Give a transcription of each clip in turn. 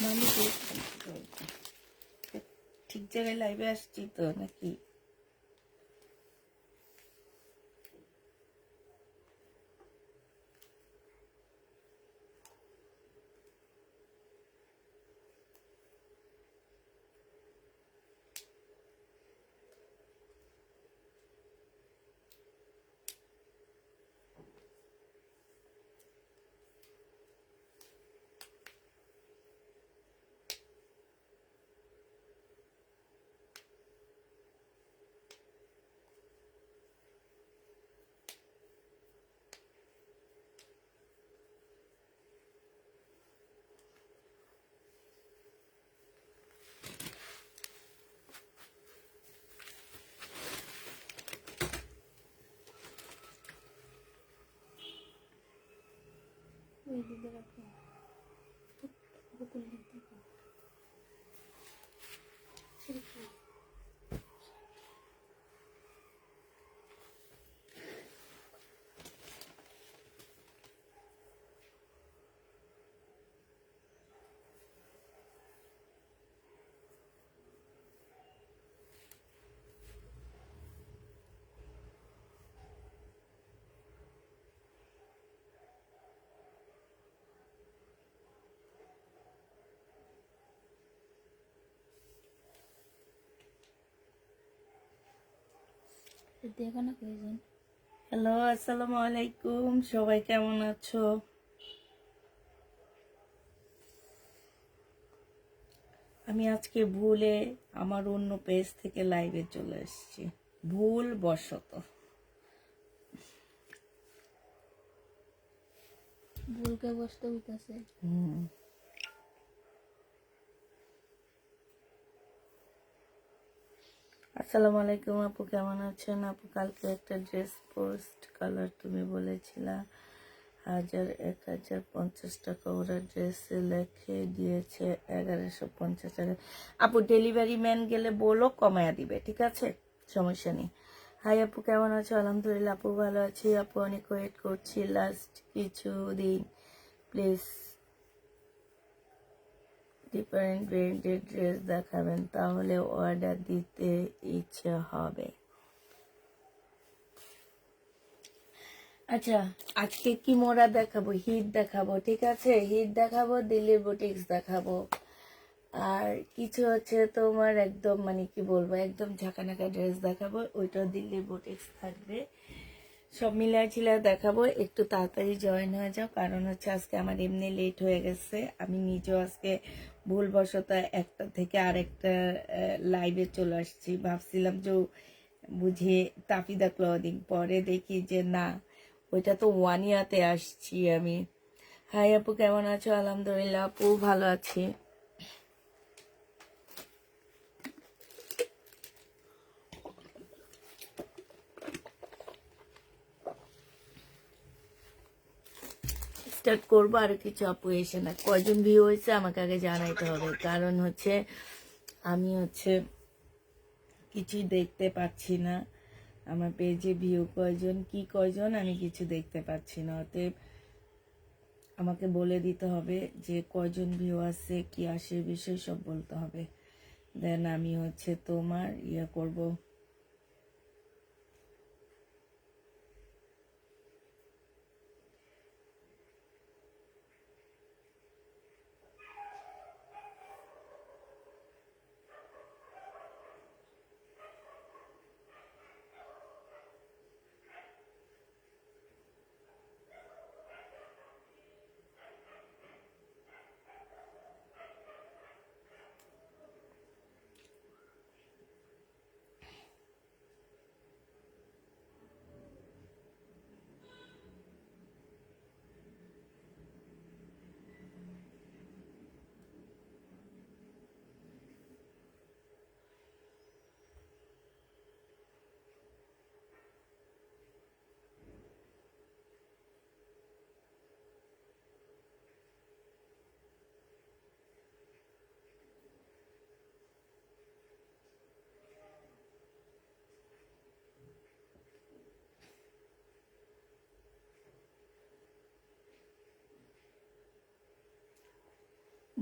মানে ঠিক জায়গায় লাইভে আসছি তো নাকি? হ্যালো, আসসালামু আলাইকুম। সবাই কেমন আছো? আমি আজকে ভুলে আমার অন্য পেজ থেকে লাইভে চলে এসেছি, ভুল বশত। ভুলকে বসতে হইতাছে। আসসালামু আলাইকুম আপু, কেমন আছেন? আপু কালকে একটা ড্রেস পোস্ট কালার তুমি বলেছিলা 1050 টাকা, ওরা ড্রেসে লেখে দিয়েছে 1150 টাকা। আপু ডেলিভারি ম্যান গেলে বলো কমায়া দিবে, ঠিক আছে, সমস্যা নেই। হাই আপু, কেমন আছো? আলহামদুলিল্লাহ আপু ভালো আছি। আপু অনেক ওয়েট করছি লাস্ট কিছুদিন, প্লিজ ডিফারেন্ট ব্র্যান্ডের ড্রেস দেখাবেন, তাহলে অর্ডার দিতে ইচ্ছে হবে। আচ্ছা, আজকে কি মোড়া দেখাবো? হিট দেখাবো, ঠিক আছে, হিট দেখাবো, দিল্লির বুটিক্স দেখাবো, আর কিছু হচ্ছে তোমার একদম মানে কি বলবো, একদম ঝাঁকানাকা ড্রেস দেখাবো, ওইটা দিল্লির বুটিক্স থাকবে। সব মিলায় দেখাবো। একটু তাড়াতাড়ি জয়েন হয়ে যাও, কারণ হচ্ছে আজকে আমার এমনি লেট হয়ে গেছে। আমি নিজেও আজকে ভুলবশত একটা থেকে আরেকটা লাইভে চলে আসছি। ভাবছিলাম যে বুঝিয়ে তাফিদা ক্লদিং, পরে দেখি যে না, ওইটা তো ওয়ানিয়াতে আসছি আমি। হাই আপু, কেমন আছো? আলহামদুলিল্লাহ আপু ভালো আছি। স্টার্ট করবো, আর কিছু আপু এসে না, কয়জন ভিউ হয়েছে আমাকে আগে জানাইতে হবে, কারণ হচ্ছে আমি হচ্ছে কিছুই দেখতে পাচ্ছি না। আমার পেজে ভিউ কয়জন, কি কয়জন, আমি কিছু দেখতে পাচ্ছি না। অতএব আমাকে বলে দিতে হবে যে কয়জন ভিউ আছে, কি আসে, বিষয় সব বলতে হবে। দেন আমি হচ্ছে তোমার করব।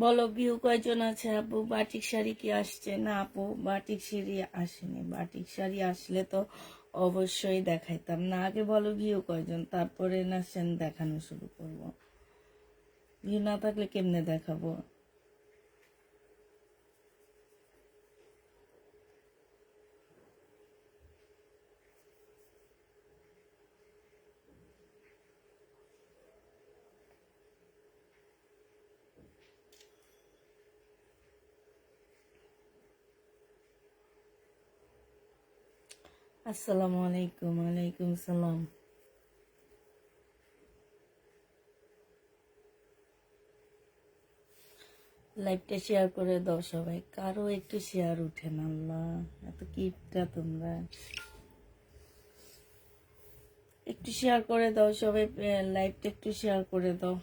বলো ভিউ কয়জন আছে আপু? বাটিক শাড়ি কি আসছে? না আপু, বাটিক শাড়ি আসেনি। বাটিক শাড়ি আসলে তো অবশ্যই দেখাইতাম। না আগে বলো ভিউ কয়জন, তারপরে না সেন দেখানো শুরু করব। ভিউ না থাকলে কেমনে দেখাবো? আসসালামু আলাইকুম। ওয়ালাইকুম সালাম। লাইভটা শেয়ার করে দাও সবাই। কারো একটু শেয়ার উঠে না, আল্লাহ এত কিপটা তোমরা। একটু শেয়ার করে দাও সবাই, লাইভটা একটু শেয়ার করে দাও।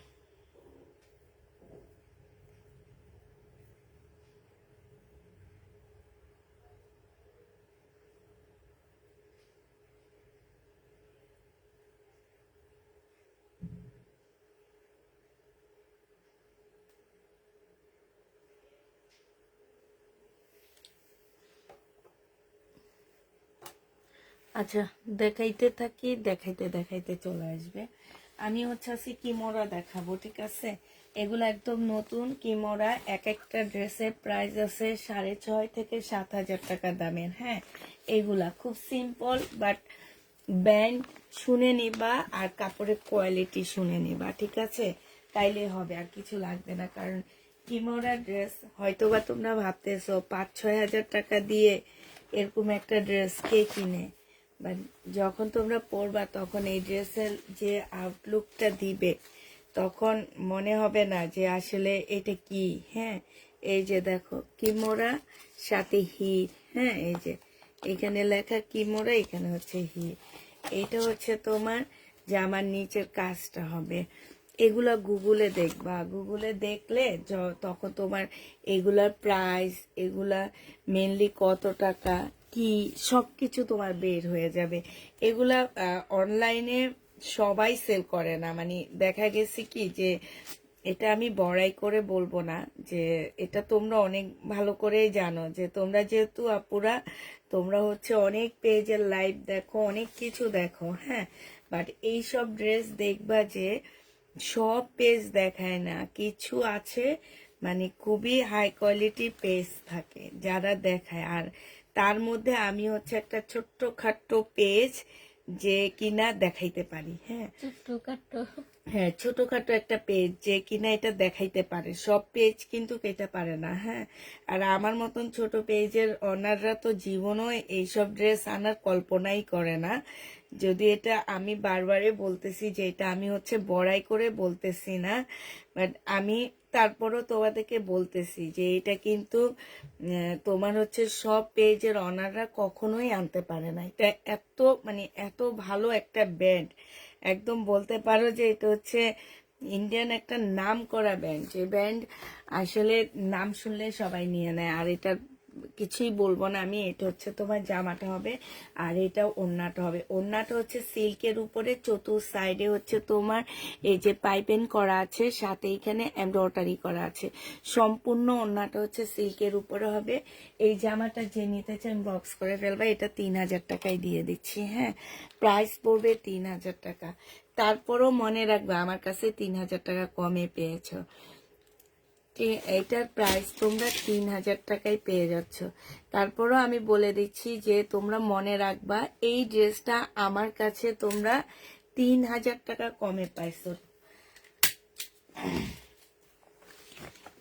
আচ্ছা, দেখাইতে থাকি, দেখাইতে দেখাইতে চলে আসবে। আমি হচ্ছে আজকে কিমোরা দেখাবো, ঠিক আছে? এগুলো একদম নতুন কিমোরা। এক একটা ড্রেসের প্রাইস আছে 6,500 থেকে 7,000 টাকা দামের। হ্যাঁ, এগুলা খুব সিম্পল, বাট ব্যান্ড শুনে নিবা আর কাপড়ের কোয়ালিটি শুনে নিবা, ঠিক আছে? তাইলে হবে, আর কিছু লাগবে না। কারণ কিমোরা ড্রেস হয়তোবা তোমরা ভাবতেছো 5-6 হাজার টাকা দিয়ে এরকম একটা ড্রেস কে কিনে, বাট যখন তোমরা পরবা তখন এই ড্রেসের যে আউটলুকটা দিবে, তখন মনে হবে না যে আসলে এটা কি। হ্যাঁ, এই যে দেখো কিমোরা সাথে হির। হ্যাঁ, এই যে এখানে লেখা কিমোরা, এখানে হচ্ছে হির। এটা হচ্ছে তোমার জামার নিচের কাজটা হবে। এগুলা গুগলে দেখবা, গুগলে দেখলে তখন তোমার এগুলার প্রাইস, এগুলা মেনলি কত টাকা কি সবকিছু তোমার বের হয়ে যাবে। এগুলা অনলাইনে সবাই সেল করে না। মানে দেখা গেছে কি যে, এটা আমি বড়াই করে বলবো না, যে এটা তোমরা অনেক ভালো করেই জানো, যে তোমরা যেহেতু আপুরা তোমরা হচ্ছে অনেক পেজের লাইভ দেখো, অনেক কিছু দেখো। হ্যাঁ, বাট এই সব ড্রেস দেখবা যে সব পেজ দেখায় না, কিছু আছে মানে খুবই হাই কোয়ালিটি পেজ থাকে যারা দেখায়। আর তার মধ্যে আমি হচ্ছে একটা ছোট্ট খাট্ট পেজ যে কিনা দেখাইতে পারি। হ্যাঁ, ছোট্টখাটো। হ্যাঁ, ছোটখাটো একটা পেজ যে কিনা এটা দেখাইতে পারে। সব পেজ কিন্তু এটা পারে না। হ্যাঁ, আর আমার মতন ছোট পেজের অনাররা তো জীবনও এইসব ড্রেস আনার কল্পনাই করে না। যদি এটা আমি বারবারে বলতেছি যে এটা আমি হচ্ছে বড়াই করে বলতেছি না, বাট আমি তারপরও তোমাদেরকে বলতেছি যে এটা কিন্তু তোমার হচ্ছে সব পেজের অনাররা কখনোই আনতে পারে না। এটা এত মানে এত ভালো একটা ব্যান্ড, একদম বলতে পারো যে এটা হচ্ছে ইন্ডিয়ান একটা নাম করা ব্যান্ড, যে ব্যান্ড আসলে নাম শুনলে সবাই নিয়ে নেয়। আর এটা কিছুই বলবো না আমি, এটা হচ্ছে তোমার জামাটা হবে, আর এটা ওড়নাটা হবে। ওড়নাটা হচ্ছে সিল্কের উপরে, চতুর সাইডে হচ্ছে তোমার এই যে পাইপিং করা আছে, সাথে এখানে এমব্রয়ডারি করা আছে। সম্পূর্ণ ওড়নাটা হচ্ছে সিল্কের উপরে হবে। এই জামাটা যে নিতে চান বক্স করে ফেলবা, এটা 3,000 টাকায় দিয়ে দিচ্ছি। হ্যাঁ, প্রাইস পড়বে 3,000 টাকা। তারপরও মনে রাখবে আমার কাছে 3,000 টাকা কমে পেয়েছ। এইটার প্রাইস তোমরা 3,000 টাকায় পেয়ে যাচ্ছ। তারপরও আমি বলে দিচ্ছি যে তোমরা মনে রাখবা এই ড্রেসটা আমার কাছে তোমরা 3,000 টাকা কমে পাইছো।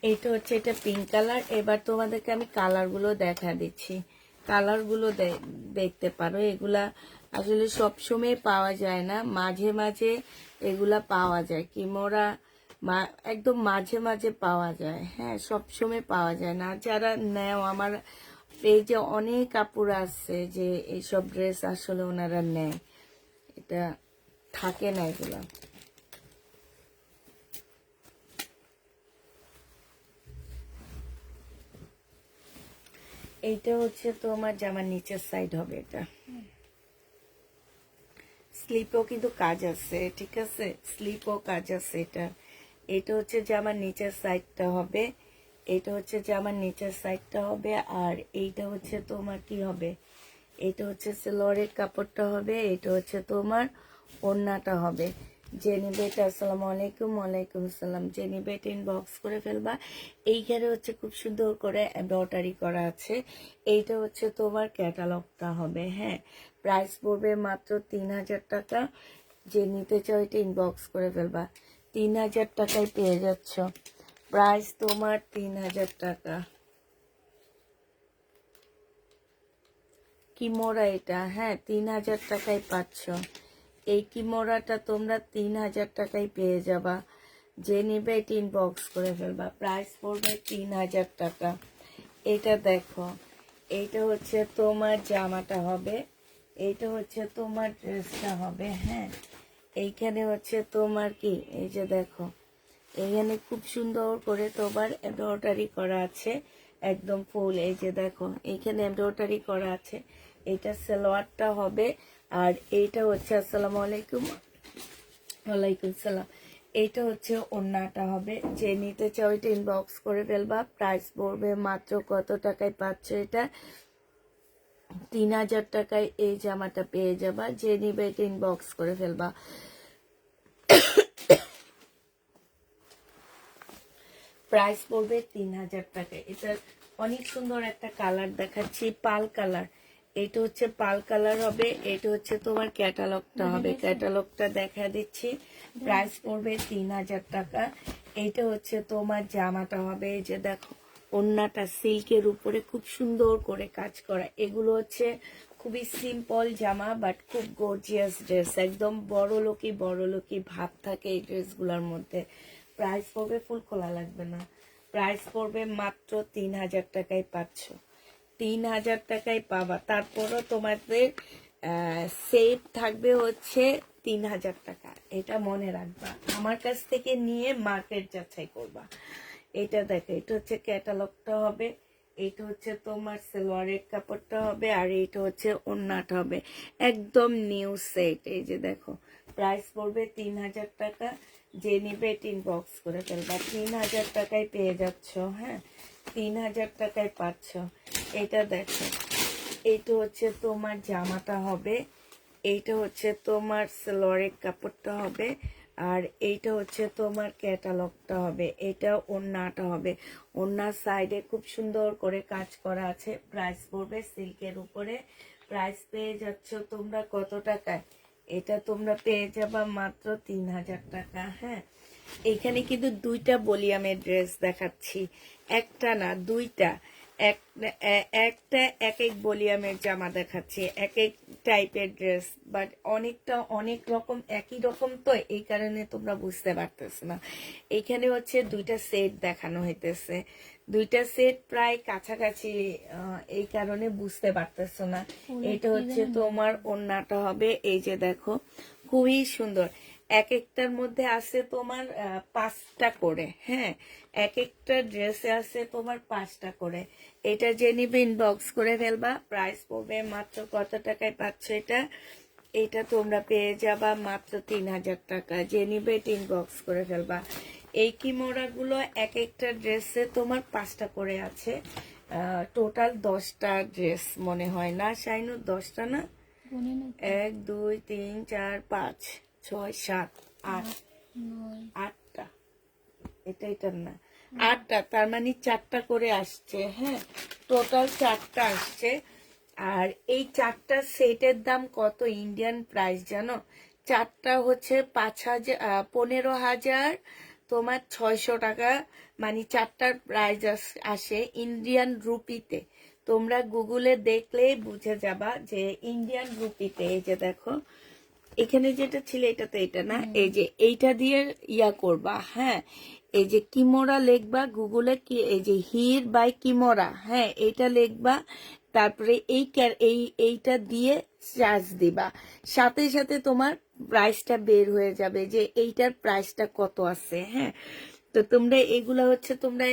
এইটা হচ্ছে, এটা পিঙ্ক কালার। এবার তোমাদেরকে আমি কালারগুলো দেখা দিচ্ছি। কালারগুলো দেখতে পারো। এগুলা আসলে সবসময় পাওয়া যায় না, মাঝে মাঝে এগুলা পাওয়া যায়। কিমোরা একদম মাঝে মাঝে পাওয়া যায়। হ্যাঁ, সবসময় পাওয়া যায় না। যারা নেও, আমার পেজে অনেক কাপড় আছে যে এইসব ড্রেস আসলে ওনারা নেয়, এটা থাকে না এগুলা। এইটা হচ্ছে তোমার জামার নিচের সাইড হবে। এটা স্লিপও কিন্তু কাজ আছে, ঠিক আছে? স্লিপও কাজ আছে এটা। এটা হচ্ছে জামার নিচের সাইডটা হবে। এটা হচ্ছে জামার নিচের সাইডটা হবে, আর এইটা হচ্ছে তোমার কি হবে, এটা হচ্ছে সেলোয়ারের কাপড়টা হবে, এটা হচ্ছে তোমার ওড়নাটা হবে। যে নিবে এটা, আসসালামু আলাইকুম। ওয়ালাইকুম আসসালাম। যে নিবে এটা ইনবক্স করে ফেলবা। এইখানে হচ্ছে খুব সুন্দর করে এমব্রয়ডারি করা আছে। এইটা হচ্ছে তোমার ক্যাটালগটা হবে। হ্যাঁ, প্রাইস পড়বে মাত্র 3000 টাকা। যে নিতে চাও এটা ইনবক্স করে ফেলবা। 3000 টাকায় পেয়ে যাচ্ছ। প্রাইস তোমার 3000 টাকা। কিমোরা এটা, হ্যাঁ 3000 টাকায় পাচ্ছ। এই কিমোরাটা তোমরা 3000 টাকায় পেয়ে যাবা। যে নিবে এটা ইনবক্স করে ফেলবা। প্রাইস পড়বে 3000 টাকা। এটা দেখো, এইটা হচ্ছে তোমার জামাটা হবে, এইটা হচ্ছে তোমার ড্রেসটা হবে। হ্যাঁ, এইখানে হচ্ছে তোমার কি, এই যে দেখো, এখানে খুব সুন্দর করে তোমার এমব্রয়ডারি করা আছে, একদম ফুল। এই যে দেখো, এইখানে এমব্রয়ডারি করা আছে। এটা সালোয়ারটা হবে, আর এইটা হচ্ছে, আসসালামু আলাইকুম। ওয়ালাইকুম সালাম। এইটা হচ্ছে ওড়নাটা হবে। যে নিতে চাও এটা ইনবক্স করে ফেলবা। প্রাইস পড়বে মাত্র কত টাকায় পাচ্ছ এটা? 3000 টাকায় এই জামাটা পেয়ে যাবা। যে নিবে এটা ইনবক্স করে ফেলবা। প্রাইস পড়বে 3000 টাকা। এটা অনেক সুন্দর একটা কালার দেখাচ্ছি, পাল কালার। এটা হচ্ছে পাল কালার হবে, এটা হচ্ছে তোমার ক্যাটালগটা হবে। ক্যাটালগটা দেখা দিচ্ছি। প্রাইস পড়বে 3000 টাকা। এইটা হচ্ছে তোমার জামাটা হবে। এই যে দেখো, ওড়নাটা সিল্কের উপরে খুব সুন্দর করে কাজ করা। এগুলো হচ্ছে খুবই সিম্পল জামা, বাট খুব গর্জিয়াস ড্রেস। একদম বড় লোকই ভাব থাকে এই ড্রেসগুলোর মধ্যে। প্রাইস পড়বে, ফুল খোলা লাগবে না, প্রাইস পড়বে মাত্র 3000 টাকায় পাচ্ছ। 3000 টাকায় পাবা। তারপরও তোমাদের সেভ থাকবে হচ্ছে 3000 টাকা। এটা মনে রাখবা, আমার কাছ থেকে নিয়ে মার্কেট যাচাই করবা। এটা দেখো, এটা হচ্ছে ক্যাটালগটা হবে, এইটা হচ্ছে তোমার সালোয়ারের কাপড়টা হবে, আর এইটা হচ্ছে ওড়নাটা হবে। একদম নিউ সেট। এই যে দেখো, প্রাইস পড়বে 3000 টাকা। যে নিবে এটা ইনবক্স করে ফেলবা। 3000 টাকায় পেয়ে যাচ্ছ। হ্যাঁ, 3000 টাকায় পাচ্ছ। এটা দেখো, এইটা হচ্ছে তোমার জামাটা হবে, এইটা হচ্ছে তোমার সালোয়ারের কাপড়টা হবে, আর এইটা হচ্ছে তোমার ক্যাটালগটা হবে। এটা ওড়নাটা হবে। ওড়নার সাইডে খুব সুন্দর করে কাজ করা আছে। প্রাইস পড়বে সিল্কের উপরে। প্রাইস পেয়ে যাচ্ছ তোমরা কত টাকায়? এটা তোমরা পেয়ে যাবা মাত্র 3000 টাকা। হ্যাঁ, এখানে কিন্তু দুইটা বলিয়ামের ড্রেস দেখাচ্ছি, একটা না দুইটা। একটা এক এক বলিয়ামের জামা দেখাচ্ছি, এক এক টাইপের ড্রেস, বাট অনেকটা অনেক রকম, একই রকম তো, এই কারণে তোমরা বুঝতে পারতেছ না। এখানে হচ্ছে দুইটা সেট দেখানো হইতেছে, দুইটা সেট প্রায় কাছাকাছি, এই কারণে বুঝতে পারতেছ না। এটা হচ্ছে তোমার ওড়নাটা হবে। এই যে দেখো, খুবই সুন্দর। এক একটার মধ্যে আছে তোমার 5টা করে। হ্যাঁ, এক একটা ড্রেসে আছে তোমার 5টা করে। এটা যে নিবে ইনবক্স করে ফেলবা। প্রাইস পড়বে মাত্র কত টাকায় পাচ্ছ এটা? এটা তোমরা পেয়ে যাবা মাত্র 3000 টাকা। যে নিবে এটা ইনবক্স করে ফেলবা। এই কিমোরাগুলো এক একটা ড্রেসে তোমার 5টা করে আছে। টোটাল 10টা ড্রেস মনে হয় না শাইনু? 10টা না? 1 2 3 4 5 6 7 8, 8টা। এটার না, 8টা, তার মানে 4টা করে আসছে। হ্যাঁ, টোটাল 4টা আসছে। আর এই 4টা সেটের দাম কত ইন্ডিয়ান প্রাইস জানো? 4টা হচ্ছে 5000, 15000 তোমার 600 টাকা, মানে 4টার প্রাইস আসে ইন্ডিয়ান রুপিতে। তোমরা গুগলে দেখলেই বুঝে যাবা যে ইন্ডিয়ান রুপিতে। এই যে দেখো, এখানে যেটা ছিল এটা তো এটা না, এই যে এইটা দিয়ে ইয়া করবা। হ্যাঁ, এই যে কিমোরা লিখবা গুগলে, কি এই যে হির বাই কিমোরা, হ্যাঁ এইটা লিখবা। তারপরে এইটা দিয়ে চার্জ দিবা, সাথে সাথে তোমার প্রাইসটা বের হয়ে যাবে যে এইটার প্রাইসটা কত আছে। হ্যাঁ, তো তোমরা এগুলা হচ্ছে তোমরা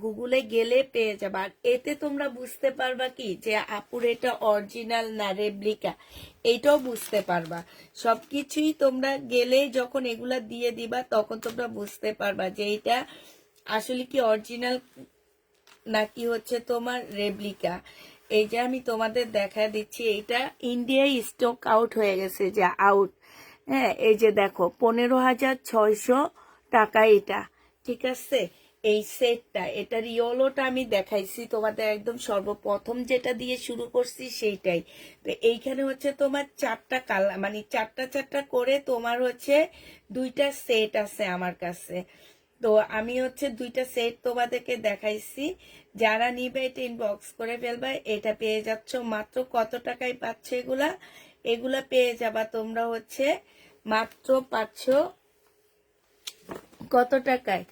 গুগলে গেলে পেয়ে যাবা। আর এতে তোমরা বুঝতে পারবা কি যে আপুর এটা অরিজিনাল না রেপ্লিকা, এইটাও বুঝতে পারবা। সবকিছুই তোমরা গেলে যখন এগুলা দিয়ে দিবা তখন তোমরা বুঝতে পারবা যে এটা আসলে কি অরিজিনাল নাকি হচ্ছে তোমার রেপ্লিকা। এই যে আমি তোমাদের দেখা দিচ্ছি, এটা ইন্ডিয়ায় স্টক আউট হয়ে গেছে, যে আউট। হ্যাঁ, এই যে দেখো 15,600 টাকা এটা, ঠিক আছে। এই সেটটা, এটার ইয়েলোটা আমি দেখাইছি তোমাদের একদম সর্বপ্রথম যেটা দিয়ে শুরু করছি সেইটাই। তো এইখানে হচ্ছে তোমার 4টা কালার, মানে 4টা করে তোমার হচ্ছে 2টা সেট আছে আমার কাছে। তো আমি হচ্ছে 2টা সেট তোমাদেরকে দেখাইছি। যারা নিবে এটা ইনবক্স করে ফেলবে। এটা পেয়ে যাচ্ছ মাত্র কত টাকায় পাচ্ছ এগুলা? এগুলা পেয়ে যাবা তোমরা হচ্ছে মাত্র পাচ্ছ কত টাকায়?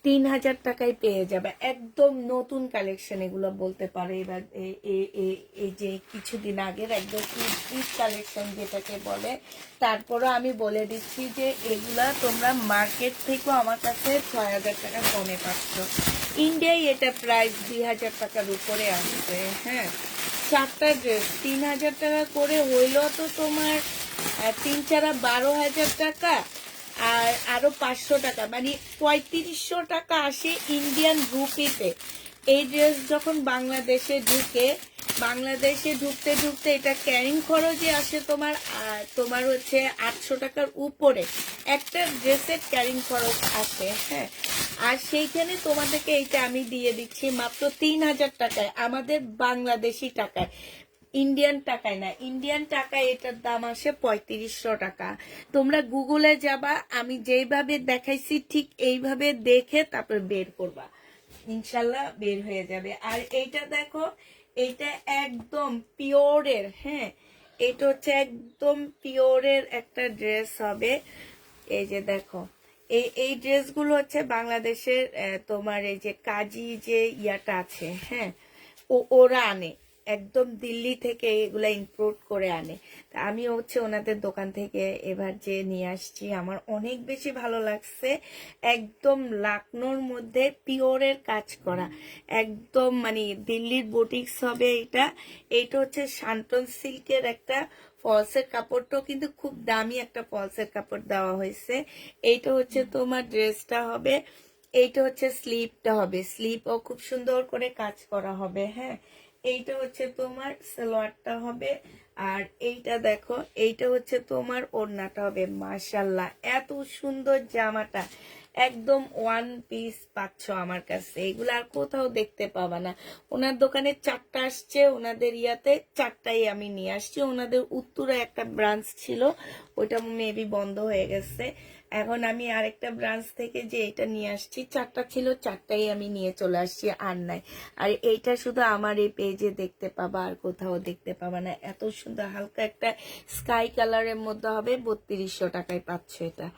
3,000 টাকায় পেয়ে যাবে, একদম নতুন কালেকশন এগুলো বলতে পারো। এবার এই যে কিছুদিন আগের একদম ঈদ কালেকশন যেটাকে বলে। তারপরও আমি বলে দিচ্ছি যে এগুলা তোমরা মার্কেট থেকেও আমার কাছে 6,000 টাকা কমে পাচ্ছ। ইন্ডিয়ায় এটা প্রাইস 2,000 টাকার উপরে আসছে। হ্যাঁ, 4টা ড্রেস 3,000 টাকা করে হইলো তো তোমার 3-4-12,000 টাকা। আর আরো 500 টাকা, মানে 3500 টাকা আসে ইন্ডিয়ান রুপিতে। এই ড্রেস যখন বাংলাদেশে ঢুকতে ঢুকতে এটা ক্যারিং খরচে আসে তোমার হচ্ছে 800 টাকার উপরে একটা ড্রেসের ক্যারিং খরচ আসে। হ্যাঁ, আর সেইখানে তোমাদেরকে এইটা আমি দিয়ে দিচ্ছি মাত্র 3,000 টাকায়, আমাদের বাংলাদেশি টাকায়, ইন্ডিয়ান টাকায় না। ইন্ডিয়ান টাকায় এটার দাম আসে 3500 টাকা। তোমরা গুগলে যাবা, আমি যেইভাবে দেখাইছি ঠিক এইভাবে দেখে তারপর বের করবা, ইনশাল্লাহ বের হয়ে যাবে। আর এইটা দেখো, এইটা একদম পিওরের। হ্যাঁ, এটা হচ্ছে একদম পিওরের একটা ড্রেস হবে। এই যে দেখো, এই ড্রেসগুলো হচ্ছে বাংলাদেশের তোমার এই যে কাজী যে ইয়াটা আছে, হ্যাঁ, ওরা আনে একদম দিল্লি থেকে, এগুলা ইম্পোর্ট করে আনে। তা আমি হচ্ছে ওনাদের দোকান থেকে এবার যে নিয়ে আসছি, আমার অনেক বেশি ভালো লাগছে। একদম লাকনোর মধ্যে পিওরের কাজ করা, একদম মানে দিল্লির বুটিক্স হবে এটা। এইটা হচ্ছে শান্তন সিল্কের একটা ফলসের কাপড়টাও কিন্তু খুব দামি একটা ফলসের কাপড় দেওয়া হয়েছে। এইটা হচ্ছে তোমার ড্রেসটা হবে। এইটা হচ্ছে স্লিপটা হবে, স্লিপও খুব সুন্দর করে কাজ করা হবে। হ্যাঁ, এইটা হচ্ছে তোমার সালোয়ারটা হবে। আর এইটা দেখো, এইটা হচ্ছে তোমার ওড়নাটা হবে। মাশাল্লাহ, এত সুন্দর জামাটা, একদম ওয়ান পিস পাচ্ছ আমার কাছে। এগুলো আর কোথাও দেখতে পাবা না। ওনার দোকানে 4টা আসছে, ওনাদের ইয়াতে 4টাই আমি নিয়ে আসছি। ওনাদের উত্তরে একটা ব্রাঞ্চ ছিল, ওইটা মেবি বন্ধ হয়ে গেছে। এখন আমি আরেকটা ব্রাঞ্চ থেকে যে এটা নিয়ে আসছি, 4টা ছিল, 4টাই আমি নিয়ে চলে আসছি, আর নাই। আর এইটা শুধু আমার এই পেজে দেখতে পাবা, আর কোথাও দেখতে পাবা না। এত সুন্দর হালকা একটা স্কাই কালারের মধ্যে হবে, 3200 টাকায় পাচ্ছ এটা।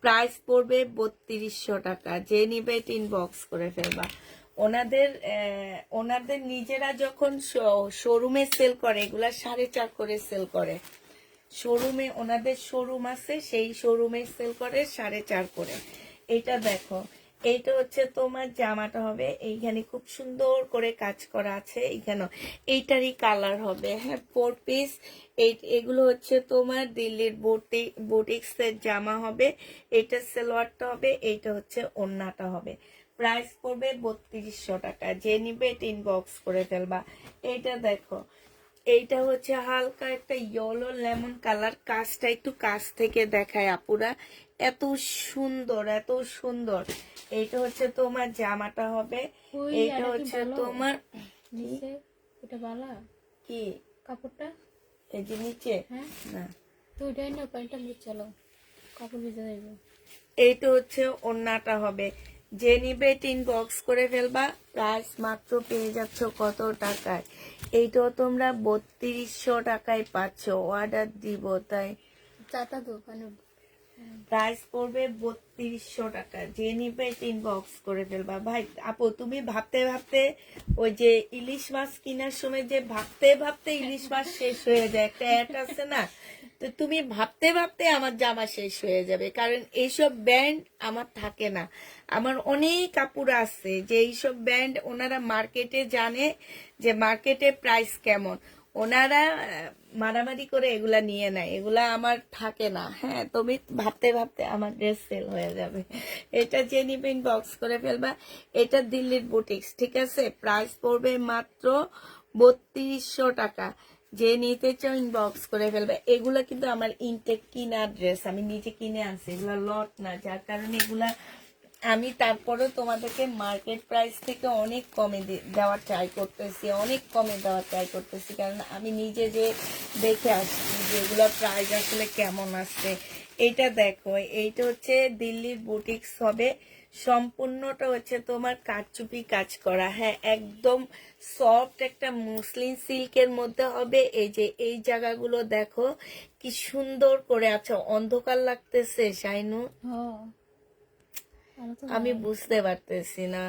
প্রাইস পড়বে 3200 টাকা। যে নিবে এটা ইনবক্স করে ফেলবা। ওনাদের নিজেরা যখন শোরুমে সেল করে, এগুলা 4.5 করে সেল করে। শোরুমে, ওনাদের শোরুম আছে, সেই শোরুমে সেল করে 4.5 করে। এটা দেখো, এইটা হচ্ছে তোমার জামাটা হবে। এইখানে খুব সুন্দর করে কাজ করা আছে, এইখানে এইটারই কালার হবে। হ্যাঁ, 4 পিস। এগুলো হচ্ছে তোমার দিল্লির বুটিক্স এর জামা হবে। এইটা সালোয়ারটা হবে, এইটা হচ্ছে ওড়নাটা হবে। প্রাইস পড়বে 3200 টাকা। যে নিবে এটা ইনবক্স করে ফেলবা। এইটা দেখো, এইটা হচ্ছে হালকা একটা ইয়েলো লেমন কালার। কাজটা একটু কাছ থেকে দেখায় আপুরা, এত সুন্দর, এত সুন্দর। এইটা হচ্ছে তোমার জামাটা হবে। ওই এইটা এটা কি হচ্ছে ভালো? তোমার নিচে এটা বালা কি কাপড়টা? এই যে নিচে হ্যাঁ, না, তো ওইটাই না, প্যান্টটা মুছালো, কাপড় ভিজে যাইবে। এইটা হচ্ছে ওড়নাটা হবে। যে নিবে টিন বক্স করে ফেলবা। প্রাইস মাত্র পেয়ে যাচ্ছ কত টাকায়? এইটাও তোমরা 3200 টাকায় পাচ্ছ। অর্ডার দিব তাই। চাটা দোকানে প্রাইস পড়বে 3200 টাকা। যে নিবে ইনবক্স করে ফেলবা। ভাই আপু, তুমি ভাবতে ভাবতে ওই যে ইলিশ মাছ কেনার সময় যে ভাবতে ভাবতে ইলিশ মাছ শেষ হয়ে যায়, একটা অ্যাড আছে না? তো তুমি ভাবতে ভাবতে আমার জামা শেষ হয়ে যাবে, কারণ এইসব ব্র্যান্ড আমার থাকে না। আমার অনেক কাপড় আছে যে এইসব ব্র্যান্ড ওনারা মার্কেটে জানে যে মার্কেটে প্রাইস কেমন। ওনারা মারামারি করে এগুলা নিয়ে নেয়, এগুলা আমার থাকে না। হ্যাঁ, তুমি ভাবতে ভাবতে আমার ড্রেস সেল হয়ে যাবে। এটা যে নিবে ইনবক্স করে ফেলবা। এটা দিল্লির বুটিক্স, ঠিক আছে? প্রাইস পড়বে মাত্র 3200 টাকা। যে নিতে চাও ইনবক্স করে ফেলবে। এগুলা কিন্তু আমার ইনটেক কিনা ড্রেস, আমি নিজে কিনে আনছি, এগুলা লট না, যার কারণে এগুলা আমি তারপরেও তোমাদেরকে মার্কেট প্রাইস থেকে অনেক কমে দেওয়ার ট্রাই করতেছি, অনেক কমে দেওয়ার ট্রাই করতেছি, কারণ আমি নিজে যে দেখে আসছি যে এগুলোর প্রাইস আসলে কেমন আসছে। এইটা দেখো, এইটা হচ্ছে দিল্লির বুটিক্স হবে, সম্পূর্ণটা হচ্ছে তোমার কারচুপি কাজ করা। হ্যাঁ, একদম সফট একটা মুসলিন সিল্কের মধ্যে হবে। এই যে এই জায়গাগুলো দেখো কি সুন্দর করে আছে, অন্ধকার লাগতেছে শাইনু, হ্যাঁ আরো তো আমি বুঝতে পারতেছি না।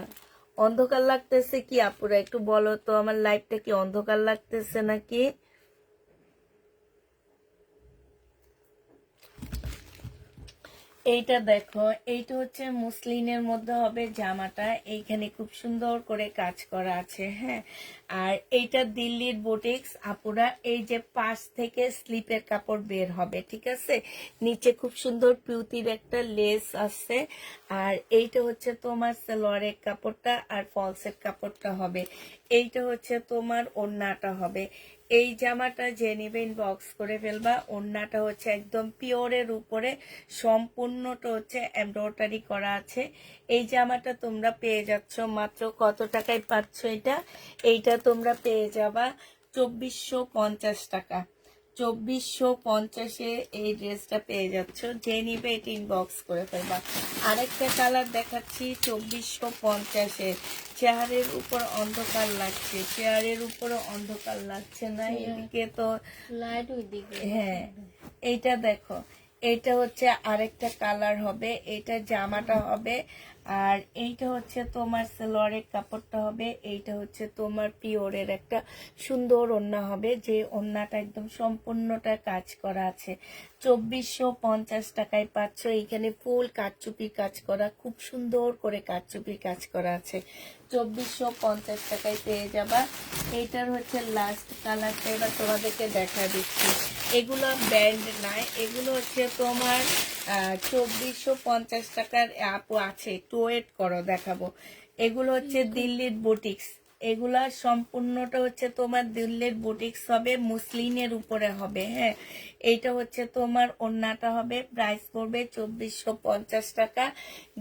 অন্ধকার লাগতেছে কি আপুরা, একটু বলো তো, আমার লাইটটা কি অন্ধকার লাগতেছে নাকি? এইটা দেখো, এইটা হচ্ছে মুসলিনের মধ্যে হবে জামাটা, এইখানে খুব সুন্দর করে কাজ করা আছে। হ্যাঁ, আর এইটা দিল্লির বুটিক্স আপুরা, এই যে পাশ থেকে স্লিপের কাপড় বের হবে, ঠিক আছে? নিচে খুব সুন্দর পিউতির একটা লেস আছে। আর এইটা হচ্ছে তোমার সালোয়ারের কাপড়টা, আর ফলসের কাপড়টা হবে। এইটা হচ্ছে তোমার ওড়নাটা হবে। এই জামাটা যে নিবে ইনবক্স করে ফেলবা। ওড়নাটা হচ্ছে একদম পিওরের উপরে, সম্পূর্ণটা হচ্ছে এমব্রয়ডারি করা আছে। এই জামাটা তোমরা পেয়ে যাচ্ছ মাত্র কত টাকায় পাচ্ছ এটা? এইটা তোমরা পেয়ে যাবা 2450 টাকা। 2450-এ এই ড্রেসটা পেয়ে যাচ্ছ। যে নিবে এটা ইনবক্স করে ফেলবা। আরেকটা কালার দেখাচ্ছি 2450-এ। চেয়ারের উপর অন্ধকার লাগছে, চেয়ারের উপরে অন্ধকার লাগছে না, এদিকে তো লাইট ওইদিকে। হ্যাঁ, এইটা দেখো, এইটা হচ্ছে আরেকটা কালার হবে, এইটা জামাটা হবে। আর এইটা হচ্ছে তোমার সালোয়ারের কাপড়টা হবে। এইটা হচ্ছে তোমার পিওরের একটা সুন্দর ওড়না হবে, যে ওড়নাটা একদম সম্পূর্ণটা কাজ করা আছে। 2450 টাকায় পাচ্ছ। এইখানে ফুল কারচুপি কাজ করা, খুব সুন্দর করে কারচুপি কাজ করা আছে। 2450 টাকায় পেয়ে যাবা। এইটার হচ্ছে লাস্ট কালারটা এবার তোমাদেরকে দেখা দিচ্ছি। এগুলো ব্র্যান্ড নয়, এগুলো হচ্ছে তোমার 2450 টাকার আপু আছে, একটু ওয়েট করো দেখাবো। এগুলো হচ্ছে দিল্লির বুটিক্স, এগুলা সম্পূর্ণটা হচ্ছে তোমার দিল্লির বুটিক্স হবে, মুসলিনের উপরে হবে। হ্যাঁ, এইটা হচ্ছে তোমার ওড়নাটা হবে, প্রাইস পড়বে 2450 টাকা।